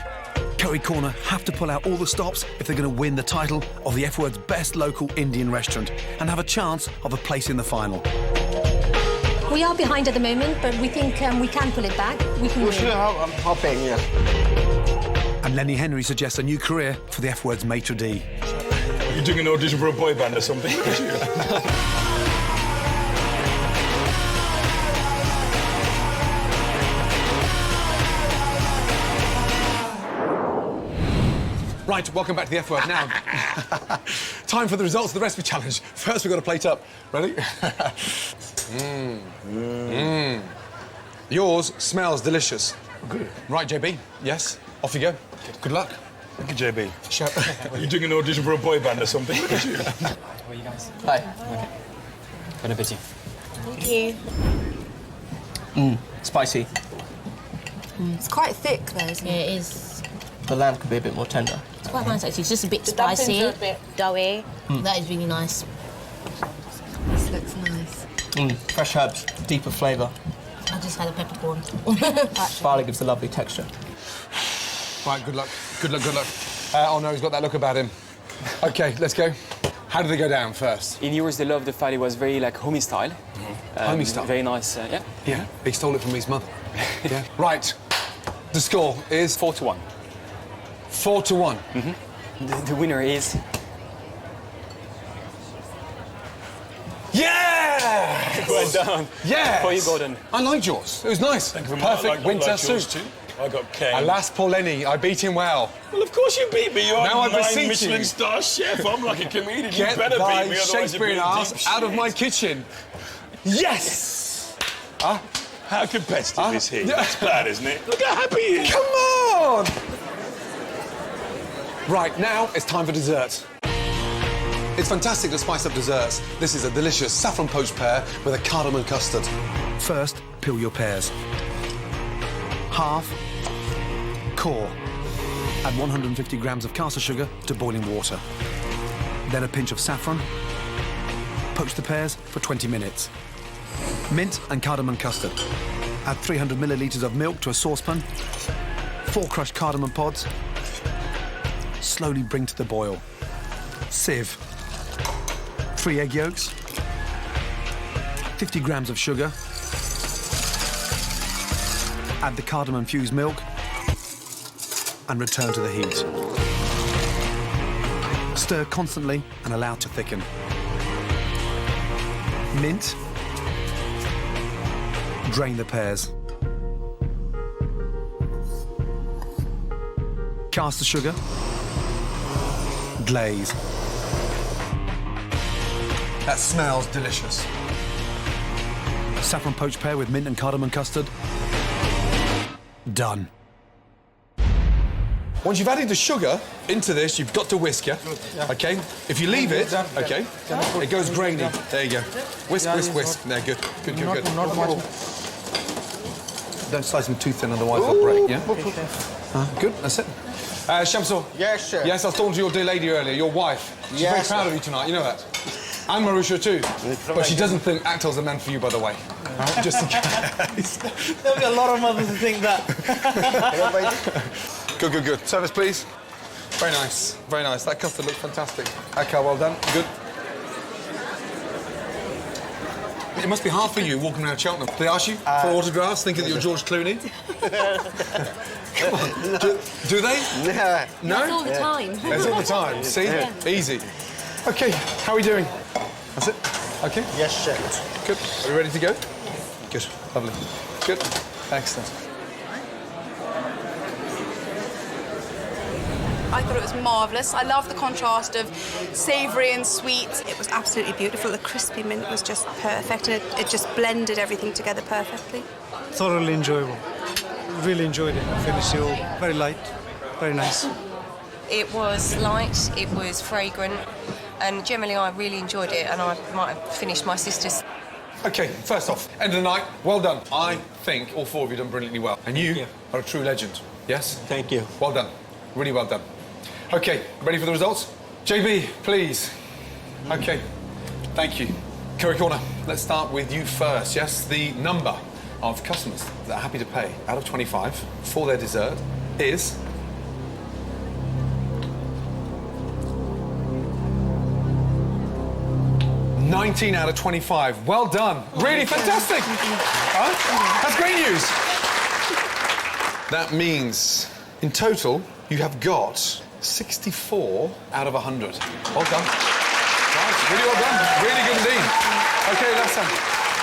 Curry Corner have to pull out all the stops if they're going to win the title of the F Word's best local Indian restaurant and have a chance of a place in the final. We are behind at the moment, but we think we can pull it back. We can win. I'm hopping, yeah. And Lenny Henry suggests a new career for the F Word's maitre d'. You're doing an audition for a boy band or something? Right, welcome back to the F Word. Now, time for the results of the recipe challenge. First, we've got to plate up. Ready? Yours smells delicious. Good. Right, JB? Yes? Off you go. Good luck. Thank you, JB. You're doing an audition for a boy band or something? How are you guys? Hi. Okay. Bon appetit. Thank you. Spicy. It's quite thick, though, isn't it? Yeah, it is. The lamb could be a bit more tender. It's quite nice, actually. It's just a bit The spicy. dumplings are a bit doughy. That is really nice. This looks nice. Fresh herbs, deeper flavour. I just had a peppercorn. Barley gives a lovely texture. Right, good luck. Good luck, good luck. Oh, no, he's got that look about him. OK, let's go. How did they go down first? In yours, they loved the fact it was very, like, homey style. Homey style? Very nice, yeah. Yeah, he stole it from his mother. Yeah. Right. The score is? 4-1. 4-1. The winner is... Yeah! Well done. Yeah! For you, Gordon. I liked yours. It was nice. Thank you very much. Perfect winter soup. I got Ken. Alas, poor Lenny, I beat him well. Well, of course you beat me. You're Now I a 9 beseech Michelin you. star chef. I'm like a comedian. Get You better thy beat me, otherwise you're Shakespearean being ass deep out of shit. my kitchen. Yes! How competitive is he? Yeah. That's bad, isn't it? Look how happy he is. Come on! Right, now it's time for dessert. It's fantastic to spice up desserts. This is a delicious saffron poached pear with a cardamom custard. First, peel your pears. Half, core. Add 150 grams of caster sugar to boiling water. Then a pinch of saffron. Poach the pears for 20 minutes. Mint and cardamom custard. Add 300 millilitres of milk to a saucepan. 4 crushed cardamom pods. Slowly bring to the boil. Sieve. 3 egg yolks. 50 grams of sugar. Add the cardamom-infused milk and return to the heat. Stir constantly and allow to thicken. Mint. Drain the pears. Cast the sugar. Glaze. That smells delicious. Saffron poached pear with mint and cardamom custard. Done. Once you've added the sugar into this, you've got to whisk, yeah? OK? If you leave it, OK, it goes grainy. There you go. Whisk, whisk, whisk. There, good. Good, good, good. Don't slice them too thin, otherwise they'll break, yeah? Good, that's it. Shamsul. Yes, sir. Yes, I was talking to your dear lady earlier, your wife. She's very Yes, proud sir. of you tonight, you know that. And Marusha too. But she doesn't think Actel's the man for you, by the way. Just in case. There'll be a lot of mothers who think that. Good, good, good. Service, please. Very nice, very nice. That custard looks fantastic. Okay, well done. Good. It must be hard for you walking around Cheltenham. They ask you for autographs, thinking that you're George Clooney? Come on. Do they? Yeah. No? It's all the time. It's all the time. See? Easy. OK, how are we doing? That's it? OK? Yes, sir. Good. Are we ready to go? Good. Lovely. Good. Excellent. I thought it was marvellous. I love the contrast of savoury and sweet. It was absolutely beautiful. The crispy mint was just perfect. And it just blended everything together perfectly. Thoroughly enjoyable. Really enjoyed it. Finished it all. Very light, very nice. It was light, it was fragrant, and generally I really enjoyed it, and I might have finished my sister's. OK, first off, end of the night, well done. I think all four of you done brilliantly well. And you are a true legend, yes? Thank you. Well done. Really well done. OK, ready for the results? JB, please. OK, thank you. Curry Corner, let's start with you first, yes? The number of customers that are happy to pay out of 25 for their dessert is... ...19 out of 25. Well done. Really fantastic. Huh? That's great news. That means, in total, you have got 64 out of 100. Well done. Right, really well done. Really good indeed. OK, last time.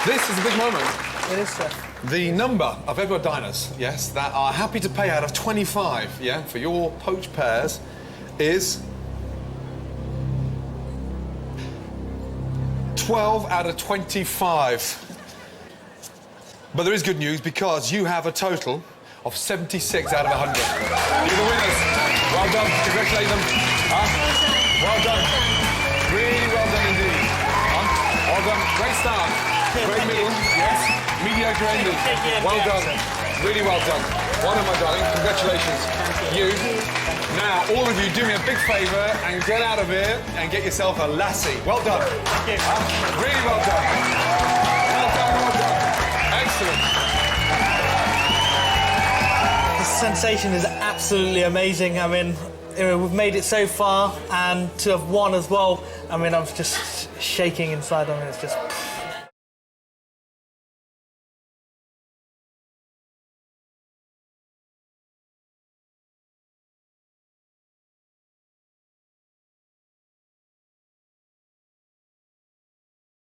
This is a big moment. It is, sir. The number of Edward diners, yes, that are happy to pay out of 25, yeah, for your poached pears is 12 out of 25. But there is good news because you have a total of 76 out of 100. You're the winners. Well done. Congratulate them. Well done. Really well done indeed. Well done. Great start. Great middle. Yes. Mediocre ending. Well done. Really well done. Well done, my darling. Congratulations. You. Now, all of you, do me a big favour and get out of here and get yourself a lassie. Well done. Thank you. Really well done. Well done, well done. Excellent. The sensation is absolutely amazing. I mean, we've made it so far, and to have won as well, I mean, I'm just shaking inside. I mean, it's just...